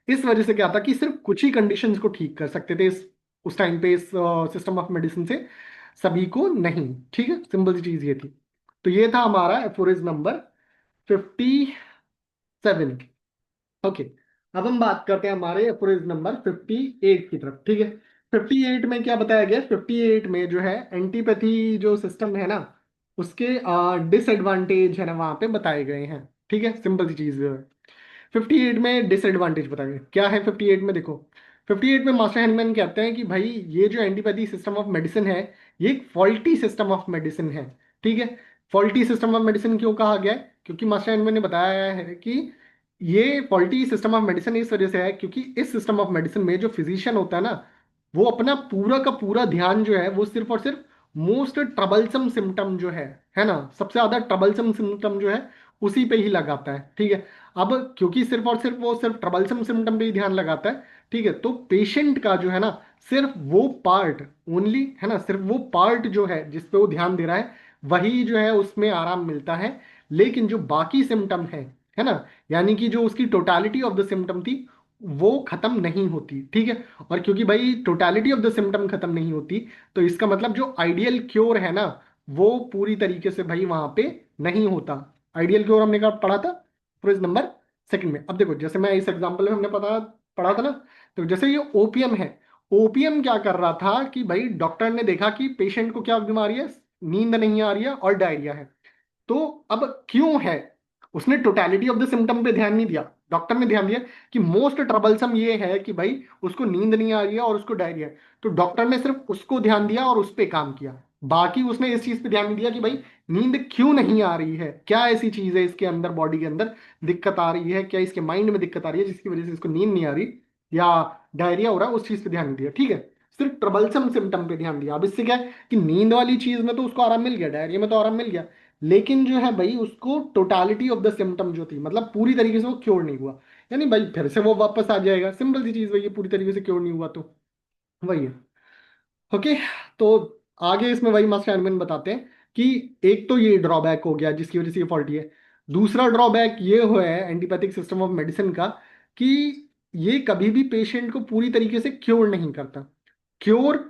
इस वजह से क्या था कि सिर्फ कुछ ही कंडीशंस को ठीक कर सकते थे इस उस टाइम पे इस सिस्टम ऑफ मेडिसिन से, सभी को नहीं। ठीक है, सिंपल सी चीज ये थी। तो ये था हमारा एफोरिज नंबर 57। ओके, अब हम बात करते हैं हमारे एफोरिज नंबर 58 की तरफ। ठीक है, 58 में क्या बताया गया, 58 में जो है एंटीपैथी जो सिस्टम है ना, उसके डिसएडवांटेज है ना वहां पे बताए गए हैं। ठीक है, सिंपल सी चीज है। 58 में डिसएडवांटेज बताएंगे क्या है। 58 में देखो, 58 में मास्टर हैनमैन कहते हैं कि भाई ये जो एंटीपैथी सिस्टम ऑफ मेडिसिन है, ये एक फॉल्टी सिस्टम ऑफ मेडिसिन है। ठीक है, फॉल्टी सिस्टम ऑफ मेडिसिन क्यों कहा गया है, क्योंकि मास्टर हैनमैन ने बताया है कि ये फॉल्टी सिस्टम ऑफ मेडिसिन इस वजह से है क्योंकि इस सिस्टम ऑफ मेडिसिन में जो फिजिशियन होता है ना, वो अपना पूरा का पूरा ध्यान जो है वो सिर्फ और सिर्फ मोस्ट ट्रबलसम सिम्टम जो है ना, सबसे ज्यादा ट्रबलसम सिम्टम जो है उसी पे ही लगाता है। ठीक है, अब क्योंकि सिर्फ और सिर्फ वो सिर्फ ट्रबलसम सिम्टम पे ही ध्यान लगाता है, ठीक है, तो पेशेंट का जो है ना सिर्फ वो पार्ट ओनली, है ना, सिर्फ वो पार्ट जो है जिस पे वो ध्यान दे रहा है वही जो है उसमें आराम मिलता है। लेकिन जो बाकी सिम्टम है ना, यानी कि जो उसकी टोटालिटी ऑफ द सिम्टम थी वो खत्म नहीं होती। ठीक है, और क्योंकि भाई टोटालिटी ऑफ द सिम्टम खत्म नहीं होती, तो इसका मतलब जो आइडियल क्योर है ना, वो पूरी तरीके से भाई वहां पे नहीं होता। आइडियल क्योर हमने कहा पढ़ा था फ्रेज नंबर सेकंड में। अब देखो जैसे मैं इस एग्जांपल में हमने पढ़ा था ना, तो जैसे ये ओपीएम है, ओपीएम क्या कर रहा था कि भाई डॉक्टर ने देखा कि पेशेंट को क्या बीमारी है, नींद नहीं आ रही है और डायरिया है। तो अब क्यों है, उसने टोटलिटी ऑफ द सिम्टम पे ध्यान नहीं दिया, डॉक्टर ने ध्यान दिया कि मोस्ट ट्रबलसम ये है कि भाई उसको नींद नहीं आ रही है और उसको डायरिया है। तो डॉक्टर ने सिर्फ उसको ध्यान दिया और उस पे काम किया, बाकी उसने इस चीज पे ध्यान नहीं दिया कि भाई नींद क्यों नहीं आ रही है, क्या ऐसी चीज है इसके अंदर, बॉडी के अंदर दिक्कत आ रही है, क्या इसके माइंड में दिक्कत आ रही है जिसकी वजह से इसको नींद नहीं आ रही या डायरिया हो रहा है, उस चीज पे ध्यान नहीं दिया। ठीक है, सिर्फ ट्रबलसम सिम्टम पे ध्यान दिया। अब इससे क्या है कि नींद वाली चीज में तो उसको आराम मिल गया, डायरिया में तो आराम मिल गया, लेकिन जो है भाई उसको टोटालिटी ऑफ द सिम्टम जो थी, मतलब पूरी तरीके से वो क्योर नहीं हुआ, यानी भाई फिर से वो वापस आ जाएगा। सिंपल सी चीज वही है, पूरी तरीके से क्योर नहीं हुआ तो वही है। ओके, तो आगे इसमें वही मास्टर एडमिन बताते हैं कि एक तो ये ड्रॉबैक हो गया जिसकी वजह से ये फॉल्टी है। दूसरा ड्रॉबैक ये हुआ है एंटीपैथिक सिस्टम ऑफ मेडिसिन का कि ये कभी भी पेशेंट को पूरी तरीके से क्योर नहीं करता, क्योर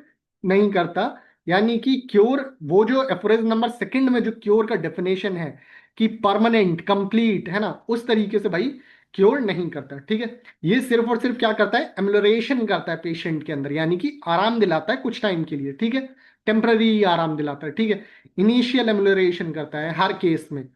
नहीं करता। यानी कि क्योर, वो जो एफोरेज नंबर सेकंड में जो क्योर का डेफिनेशन है कि परमानेंट कंप्लीट, है ना, उस तरीके से भाई क्योर नहीं करता। ठीक है, ये सिर्फ और सिर्फ क्या करता है, एम्लोरेशन करता है पेशेंट के अंदर, यानी कि आराम दिलाता है कुछ टाइम के लिए। ठीक है, टेम्पररी आराम दिलाता है। ठीक है, इनिशियल एम्लोरेशन करता है हर केस में।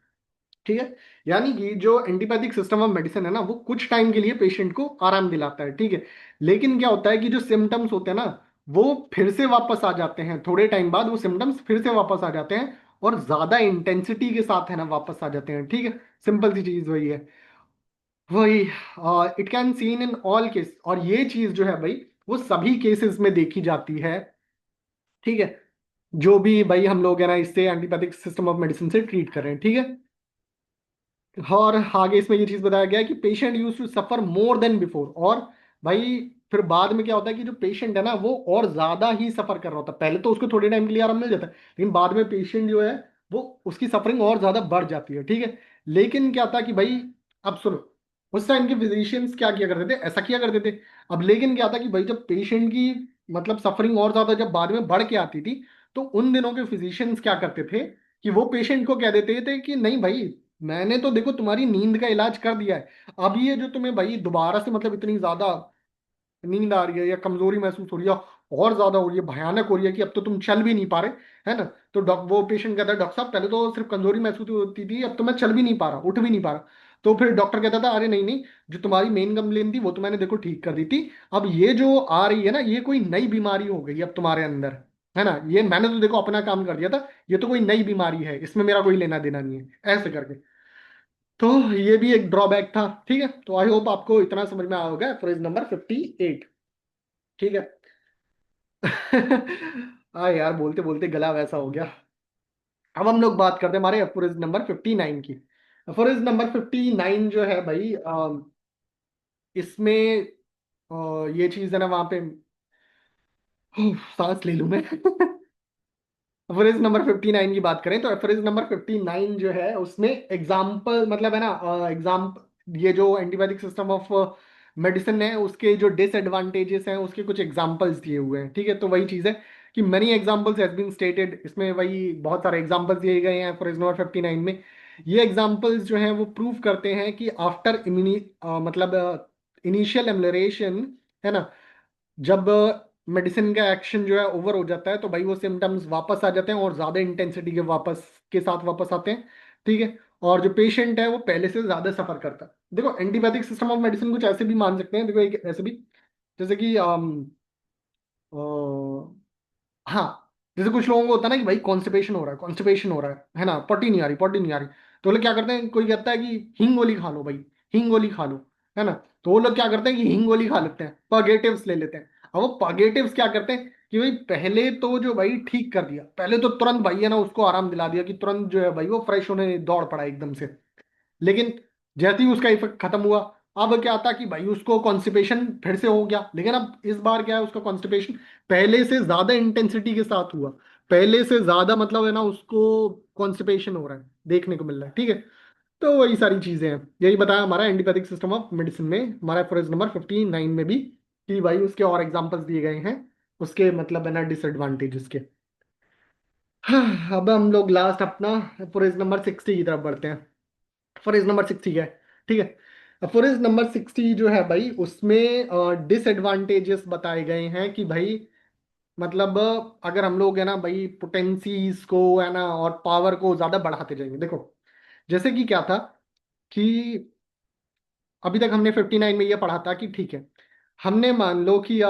ठीक है, यानी कि जो एंटीपैथिक सिस्टम ऑफ मेडिसिन है ना, वो कुछ टाइम के लिए पेशेंट को आराम दिलाता है। ठीक है, लेकिन क्या होता है कि जो सिम्टम्स होते हैं ना, वो फिर से वापस आ जाते हैं, थोड़े टाइम बाद वो सिम्टम्स फिर से वापस आ जाते हैं और ज्यादा इंटेंसिटी के साथ है ना वापस आ जाते हैं। ठीक है, सिंपल सी चीज वही है, वही it can seen in all case, और ये चीज जो है भाई वो सभी केसेस में देखी जाती है। ठीक है, जो भी भाई हम लोग है ना इससे एंटीपैथिक सिस्टम ऑफ मेडिसिन से ट्रीट कर रहे हैं। ठीक है, और आगे इसमें ये चीज बताया गया है कि patient use to suffer more than before, और भाई फिर बाद में क्या होता है कि जो पेशेंट है ना वो और ज्यादा ही सफर कर रहा होता है। पहले तो उसको थोड़े टाइम के लिए आराम मिल जाता है, लेकिन बाद में पेशेंट जो है वो उसकी सफरिंग और ज्यादा बढ़ जाती है। ठीक है, लेकिन क्या था कि भाई, अब सुनो, उस टाइम के फिजिशियंस क्या किया करते थे, ऐसा किया करते थे। अब लेकिन क्या था कि भाई जब पेशेंट की, मतलब सफरिंग और ज्यादा जब बाद में बढ़ के आती थी, तो उन दिनों के फिजिशियंस क्या करते थे कि वो पेशेंट को कह देते थे कि नहीं भाई, मैंने तो देखो तुम्हारी नींद का इलाज कर दिया है, अब ये जो तुम्हें भाई दोबारा से मतलब इतनी ज्यादा नींद आ रही है या कमजोरी महसूस हो रही है और ज्यादा हो रही है, भयानक हो रही है कि अब तो तुम चल भी नहीं पा रहे, है ना, तो वो पेशेंट कहता है डॉक्टर साहब पहले तो सिर्फ कमजोरी महसूस होती थी, अब तो मैं चल भी नहीं पा रहा, उठ भी नहीं पा रहा। तो फिर डॉक्टर कहता था, अरे नहीं नहीं, जो तुम्हारी मेन कंप्लेन थी वो तो मैंने देखो ठीक कर दी थी, अब ये जो आ रही है ना, ये कोई नई बीमारी हो गई अब तुम्हारे अंदर, है ना, ये मैंने तो देखो अपना काम कर दिया था, ये तो कोई नई बीमारी है, इसमें मेरा कोई लेना देना नहीं है, ऐसे करके। तो ये भी एक ड्रॉबैक था। ठीक है, तो आई होप आपको इतना समझ में आया होगा एफोरिज नंबर 58। ठीक है। हाँ यार, बोलते बोलते गला वैसा हो गया। अब हम लोग बात करते हैं हमारे एफोरिज नंबर 59 की। एफोरिज नंबर 59 जो है भाई, इसमें ये चीज है ना, वहां पे सांस ले लूं मैं। एफरेज नंबर 59 की बात करें तो एफरेज नंबर 59 जो है उसमें एग्जाम्पल, मतलब है ना, एग्जाम, ये जो एंटीबायोटिक सिस्टम ऑफ मेडिसिन है उसके जो डिसएडवांटेजेस हैं उसके कुछ एग्जाम्पल्स दिए हुए हैं। ठीक है, तो वही चीज है कि many examples has been stated, इसमें वही बहुत सारे एग्जाम्पल्स दिए गए हैं एफरेज नंबर 59 में। ये एग्जाम्पल्स जो हैं वो प्रूव करते हैं कि आफ्टर इम्यूनि मतलब इनिशियल एमलरेशन, है ना, जब मेडिसिन का एक्शन जो है ओवर हो जाता है तो भाई वो सिम्टम्स वापस आ जाते हैं और ज्यादा इंटेंसिटी के साथ वापस आते हैं। ठीक है, और जो पेशेंट है वो पहले से ज्यादा सफर करता है। देखो एंटीबायोटिक सिस्टम ऑफ मेडिसिन कुछ ऐसे भी मान सकते हैं, देखो एक ऐसे भी, जैसे कि हाँ, जैसे कुछ लोगों को होता है ना कि भाई कॉन्स्टिपेशन हो रहा है, कॉन्स्टिपेशन हो रहा है ना, पटी नहीं आ रही, पटी नहीं आ रही, तो वो लोग क्या करते हैं, कोई कहता है कि हींग गोली खा लो भाई, हींग गोली खा लो, है ना, तो वो लोग क्या करते हैं कि हींग गोली खा लेते हैं, पगेटिव्स ले लेते हैं। अब वो पगेटिव्स क्या करते हैं कि भाई पहले तो जो भाई ठीक कर दिया, पहले तो तुरंत भाई है ना उसको आराम दिला दिया कि तुरंत जो है भाई वो फ्रेश होने दौड़ पड़ा एकदम से। लेकिन जैसे ही उसका इफेक्ट खत्म हुआ, अब क्या था कि भाई उसको कॉन्स्टिपेशन फिर से हो गया, लेकिन अब इस बार क्या है, उसका कॉन्स्टिपेशन पहले से ज्यादा इंटेंसिटी के साथ हुआ, पहले से ज्यादा, मतलब है ना उसको कॉन्स्टिपेशन हो रहा है, देखने को मिल रहा है। ठीक है, तो वही सारी चीजें हैं, यही बताया हमारा एंटीपैथिक सिस्टम ऑफ मेडिसिन में, हमारा फॉरेज नंबर 59 में भी, कि भाई उसके और एग्जांपल्स दिए गए हैं, उसके मतलब है ना डिसएडवांटेजेस के। हाँ, अब हम लोग लास्ट अपना फॉरेज नंबर 60 की तरफ बढ़ते हैं। फॉरेज नंबर 60 है। ठीक है, फॉरेज नंबर 60 जो है भाई उसमें डिसएडवांटेजेस बताए गए हैं कि भाई, मतलब अगर हम लोग है ना भाई पोटेंसीज को है ना और पावर को ज्यादा बढ़ाते जाएंगे। देखो जैसे कि क्या था कि अभी तक हमने 59 में ये पढ़ा था कि ठीक है, हमने मान लो कि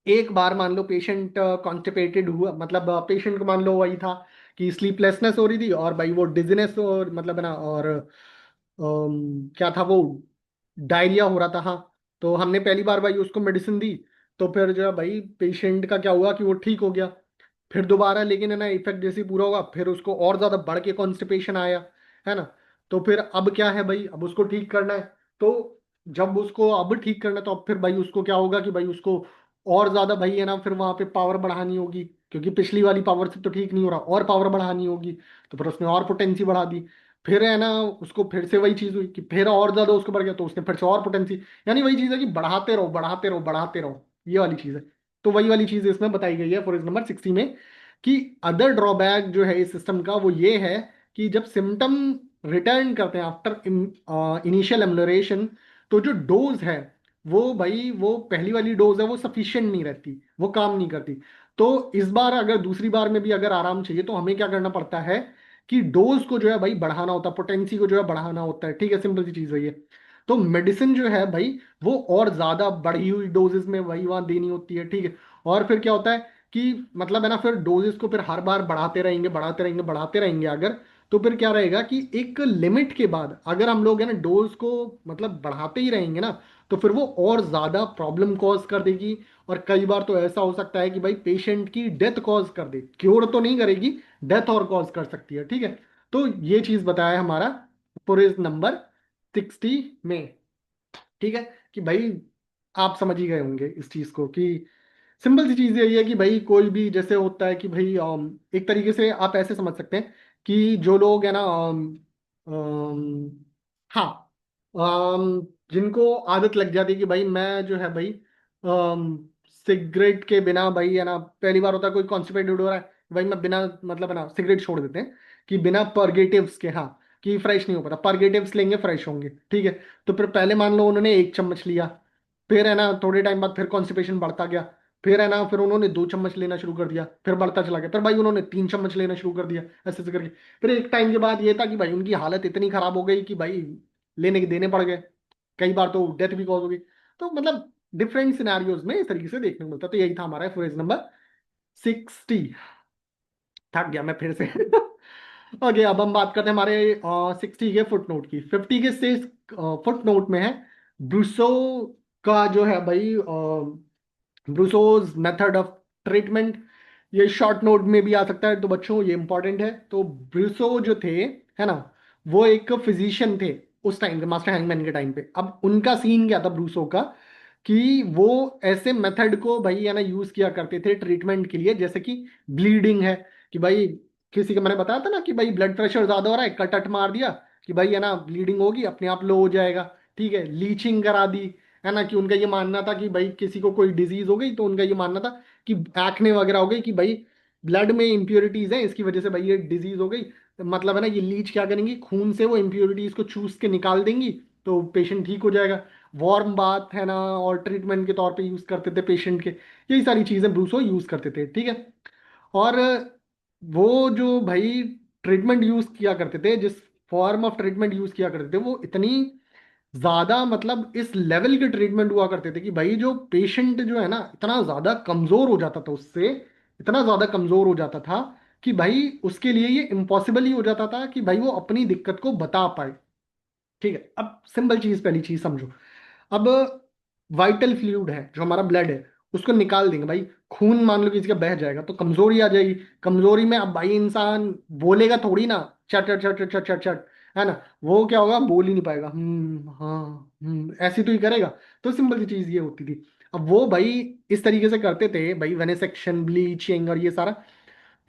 एक बार मान लो पेशेंट कॉन्स्टिपेटेड हुआ, मतलब पेशेंट को मान लो वही था कि स्लीपलेसनेस हो रही थी और भाई वो डिजीनेस और मतलब है ना, और क्या था वो, डायरिया हो रहा था। हाँ, तो हमने पहली बार भाई उसको मेडिसिन दी, तो फिर जो है भाई पेशेंट का क्या हुआ कि वो ठीक हो गया। फिर दोबारा लेकिन है ना इफेक्ट जैसे ही पूरा होगा फिर उसको और ज्यादा बढ़ के कॉन्स्टिपेशन आया, है ना, तो फिर अब क्या है भाई, अब उसको ठीक करना है। तो जब उसको अब ठीक करना है तो अब फिर भाई उसको क्या होगा कि भाई उसको और ज्यादा भाई है ना फिर वहां पे पावर बढ़ानी होगी, क्योंकि पिछली वाली पावर से तो ठीक नहीं हो रहा, और पावर बढ़ानी होगी। तो फिर उसने और पोटेंसी बढ़ा दी, फिर है ना उसको फिर से वही चीज हुई कि फिर और ज्यादा उसको बढ़ गया, तो उसने फिर से और पोटेंसी, यानी वही चीज है कि बढ़ाते रहो बढ़ाते रहो बढ़ाते रहो, ये वाली चीज है। तो वही वाली चीज इसमें बताई गई है फॉर एग्जाम्पल नंबर 60 में, कि अदर ड्रॉबैक जो है इस सिस्टम का वो ये है कि जब सिम्टम रिटर्न करते हैं आफ्टर इनिशियल एमलोरेशन, तो जो डोज है वो भाई वो पहली वाली डोज है वो सफिशिएंट नहीं रहती, वो काम नहीं करती। तो इस बार अगर दूसरी बार में भी अगर आराम चाहिए तो हमें क्या करना पड़ता है कि डोज को जो है भाई बढ़ाना होता है, पोटेंसी को जो है बढ़ाना होता है। ठीक है, सिंपल सी चीज है ये। तो मेडिसिन जो है भाई वो और ज्यादा बढ़ी हुई डोजेस में वही वहां देनी होती है। ठीक है, और फिर क्या होता है कि मतलब है ना फिर डोजेस को फिर हर बार बढ़ाते रहेंगे बढ़ाते रहेंगे बढ़ाते रहेंगे अगर, तो फिर क्या रहेगा कि एक लिमिट के बाद अगर हम लोग है ना डोज को मतलब बढ़ाते ही रहेंगे ना, तो फिर वो और ज्यादा प्रॉब्लम कॉज कर देगी। और कई बार तो ऐसा हो सकता है कि भाई पेशेंट की डेथ कॉज कर दे, क्योर तो नहीं करेगी, डेथ और कॉज कर सकती है। ठीक है, तो ये चीज बताया हमारा पुरेज नंबर 60 में। ठीक है, कि भाई आप समझ ही गए होंगे इस चीज को कि सिंपल सी चीज यही है कि भाई कोई भी जैसे होता है कि भाई एक तरीके से आप ऐसे समझ सकते हैं कि जो लोग है ना हाँ, जिनको आदत लग जाती है कि भाई मैं जो है भाई सिगरेट के बिना भाई है ना, पहली बार होता है कोई कॉन्स्टिपेटेड हो रहा है, भाई मैं बिना मतलब है ना सिगरेट छोड़ देते हैं कि बिना परगेटिव्स के, हाँ, कि फ्रेश नहीं हो पाता, परगेटिव्स लेंगे फ्रेश होंगे। ठीक है, तो फिर पहले मान लो उन्होंने एक चम्मच लिया, फिर है ना थोड़े टाइम बाद फिर कॉन्स्टिपेशन बढ़ता गया, फिर है ना, फिर उन्होंने 2 चम्मच लेना शुरू कर दिया, फिर बढ़ता चला गया, फिर भाई उन्होंने 3 चम्मच लेना शुरू कर दिया, ऐसे ऐसे करके। फिर एक टाइम के बाद ये था कि भाई उनकी हालत इतनी खराब हो गई कि भाई लेने के देने पड़ गए, कई बार तो डेथ भी कॉज हो गई। तो मतलब डिफरेंट सिनेरियोज में इस तरीके से देखने को मिलता। तो यही था हमारा फ्रेज नंबर 60। थक गया मैं फिर से। ओके, अब हम बात करते हैं हमारे 60 के फुट नोट की। 50 के से फुट नोट में है ब्रूसो का जो है भाई, ब्रूसोज मेथड ऑफ ट्रीटमेंट। ये शॉर्ट नोट में भी आ सकता है, तो बच्चों ये इंपॉर्टेंट है। तो ब्रूसो जो थे, है ना, वो एक फिजिशियन थे उस टाइम पे, मास्टर हैंगमैन के टाइम पे। अब उनका सीन क्या था ब्रूसो का, कि वो ऐसे मेथड को भाई है ना यूज किया करते थे ट्रीटमेंट के लिए, जैसे कि ब्लीडिंग है, कि भाई किसी का मैंने बताया था ना कि भाई ब्लड प्रेशर ज्यादा हो रहा है, कटट मार दिया कि भाई है ना ब्लीडिंग होगी, अपने आप लो हो जाएगा। ठीक है, लीचिंग करा दी, है ना, कि उनका ये मानना था कि भाई किसी को कोई डिजीज हो गई तो उनका ये मानना था कि एक्ने वगैरह हो गई, कि भाई ब्लड में इम्प्योरिटीज है, इसकी वजह से भाई ये डिजीज हो गई। तो मतलब है ना, ये लीच क्या करेंगी, खून से वो इम्प्योरिटीज को चूस के निकाल देंगी, तो पेशेंट ठीक हो जाएगा। वार्म बाथ है ना, और ट्रीटमेंट के तौर पे यूज करते थे पेशेंट के। यही सारी चीजें ब्रूसो यूज करते थे, ठीक है। और वो जो भाई ट्रीटमेंट यूज किया करते थे, जिस फॉर्म ऑफ ट्रीटमेंट यूज किया करते थे, वो इतनी ज्यादा मतलब इस लेवल के ट्रीटमेंट हुआ करते थे कि भाई जो पेशेंट जो है ना इतना ज्यादा कमजोर हो जाता था उससे, इतना ज्यादा कमजोर हो जाता था कि भाई उसके लिए ये इम्पॉसिबल ही हो जाता था कि भाई वो अपनी दिक्कत को बता पाए। ठीक है, अब सिंपल चीज, पहली चीज समझो। अब वाइटल फ्लूइड है जो हमारा ब्लड है, उसको निकाल देंगे भाई, खून मान लो किसी का बह जाएगा तो कमजोरी आ जाएगी। कमजोरी में अब भाई इंसान बोलेगा थोड़ी ना, चट चट चट चट चट चट चट, है ना, वो क्या होगा, बोल ही नहीं पाएगा, हाँ ऐसी तो ही करेगा। तो सिंपल सी चीज ये होती थी। अब वो भाई इस तरीके से करते थे भाई, वेनेसेक्शन, ब्लीचिंग और ये सारा।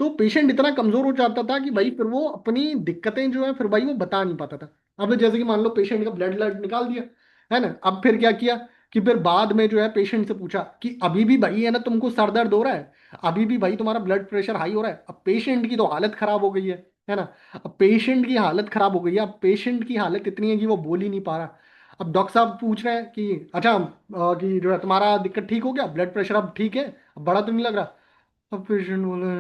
तो पेशेंट इतना कमजोर हो जाता था कि भाई फिर वो अपनी दिक्कतें जो है फिर भाई वो बता नहीं पाता था। अब जैसे कि मान लो पेशेंट का ब्लड ब्लड निकाल दिया, है ना, अब फिर क्या किया कि फिर बाद में जो है पेशेंट से पूछा कि अभी भी भाई है ना तुमको सर दर्द हो रहा है, अभी भी भाई तुम्हारा ब्लड प्रेशर हाई हो रहा है। अब पेशेंट की तो हालत खराब हो गई है ना। अब पेशेंट की हालत खराब हो गई है, अब पेशेंट की हालत इतनी है कि वो बोल ही नहीं पा रहा। अब डॉक्टर साहब पूछ रहे हैं कि अच्छा, कि जो है तुम्हारा दिक्कत ठीक हो गया, ब्लड प्रेशर अब ठीक है, अब बड़ा तो नहीं लग रहा। अब पेशेंट बोले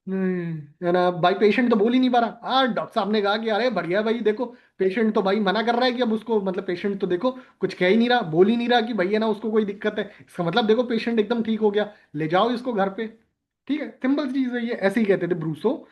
नहीं, है ना, भाई पेशेंट तो बोल ही नहीं पा रहा। डॉक्टर साहब ने कहा कि अरे बढ़िया भाई, देखो पेशेंट तो भाई मना कर रहा है कि अब उसको, मतलब पेशेंट तो देखो कुछ कह ही नहीं रहा, बोल ही नहीं रहा कि भाई है ना उसको कोई दिक्कत है, इसका मतलब देखो पेशेंट एकदम ठीक हो गया, ले जाओ इसको घर पे। ठीक है, सिंपल चीज है ये, ऐसे ही कहते थे ब्रूसो।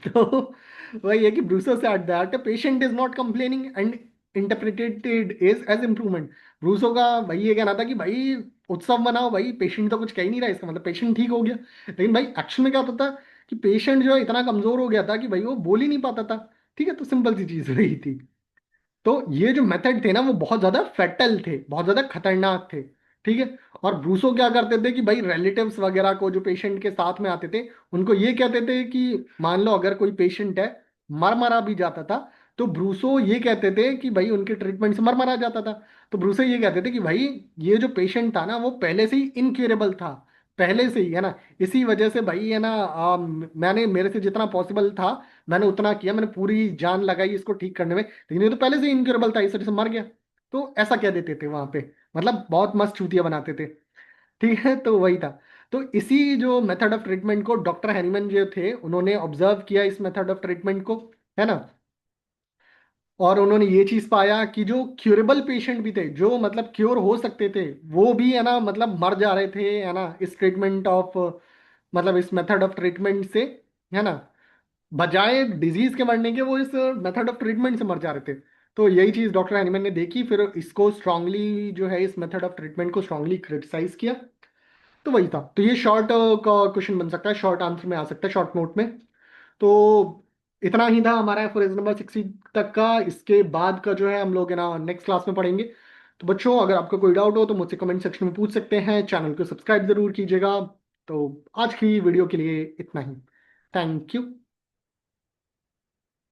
तो वही है कि Broussais said that patient is not complaining and interpreted is as improvement. Broussais का भाई ये कहना था कि भाई उत्सव मनाओ भाई, पेशेंट तो कुछ कह ही नहीं रहा, इसका मतलब पेशेंट ठीक हो गया। लेकिन भाई एक्चुअल में क्या होता था कि पेशेंट जो है इतना कमजोर हो गया था कि भाई वो बोल ही नहीं पाता था। ठीक है, तो सिंपल सी चीज रही थी। तो ये जो मेथड थे ना वो बहुत ज्यादा फेटल थे, बहुत ज्यादा खतरनाक थे। ठीक है, और ब्रूसो क्या करते थे कि भाई रिलेटिव्स वगैरह को जो पेशेंट के साथ में आते थे, उनको ये कहते थे कि मान लो अगर कोई पेशेंट है मर मरा भी जाता था, तो ब्रूसो ये कहते थे कि भाई उनके ट्रीटमेंट से मर मरा जाता था। तो ब्रूसो ये कहते थे कि भाई ये जो पेशेंट था ना वो पहले से ही इनक्यूरेबल था, पहले से ही, है ना। इसी वजह से भाई है ना, मैंने मेरे से जितना पॉसिबल था मैंने उतना किया, मैंने पूरी जान लगाई इसको ठीक करने में, लेकिन ये तो पहले से इनक्योरेबल था, इस वजह से मर गया। तो ऐसा कह देते थे वहां पे, मतलब बहुत मस्त चूतिया बनाते थे। ठीक है, तो वही था। तो इसी जो मेथड ऑफ ट्रीटमेंट को डॉक्टर हैनीमैन जो थे उन्होंने ऑब्जर्व किया, इस मेथड ऑफ ट्रीटमेंट को, है ना। और उन्होंने ये चीज पाया कि जो क्यूरेबल पेशेंट भी थे, जो मतलब क्योर हो सकते थे, वो भी है ना मतलब मर जा रहे थे, है ना, इस ट्रीटमेंट ऑफ, मतलब इस मेथड ऑफ ट्रीटमेंट से, है ना, बजाय डिजीज के मरने के वो इस मेथड ऑफ ट्रीटमेंट से मर जा रहे थे। तो यही चीज डॉक्टर हैनीमैन ने देखी, फिर इसको स्ट्रांगली जो है इस मेथड ऑफ ट्रीटमेंट को स्ट्रांगली क्रिटिसाइज किया। तो वही था। तो ये शॉर्ट का क्वेश्चन बन सकता है, शॉर्ट आंसर में आ सकता है, शॉर्ट नोट में। तो इतना ही था हमारा फ्रेज नंबर 60 तक का। इसके बाद का जो है हम लोग है ना नेक्स्ट क्लास में पढ़ेंगे। तो बच्चों अगर आपका कोई डाउट हो तो मुझसे कमेंट सेक्शन में पूछ सकते हैं, चैनल को सब्सक्राइब जरूर कीजिएगा। तो आज की वीडियो के लिए इतना ही। Thank you.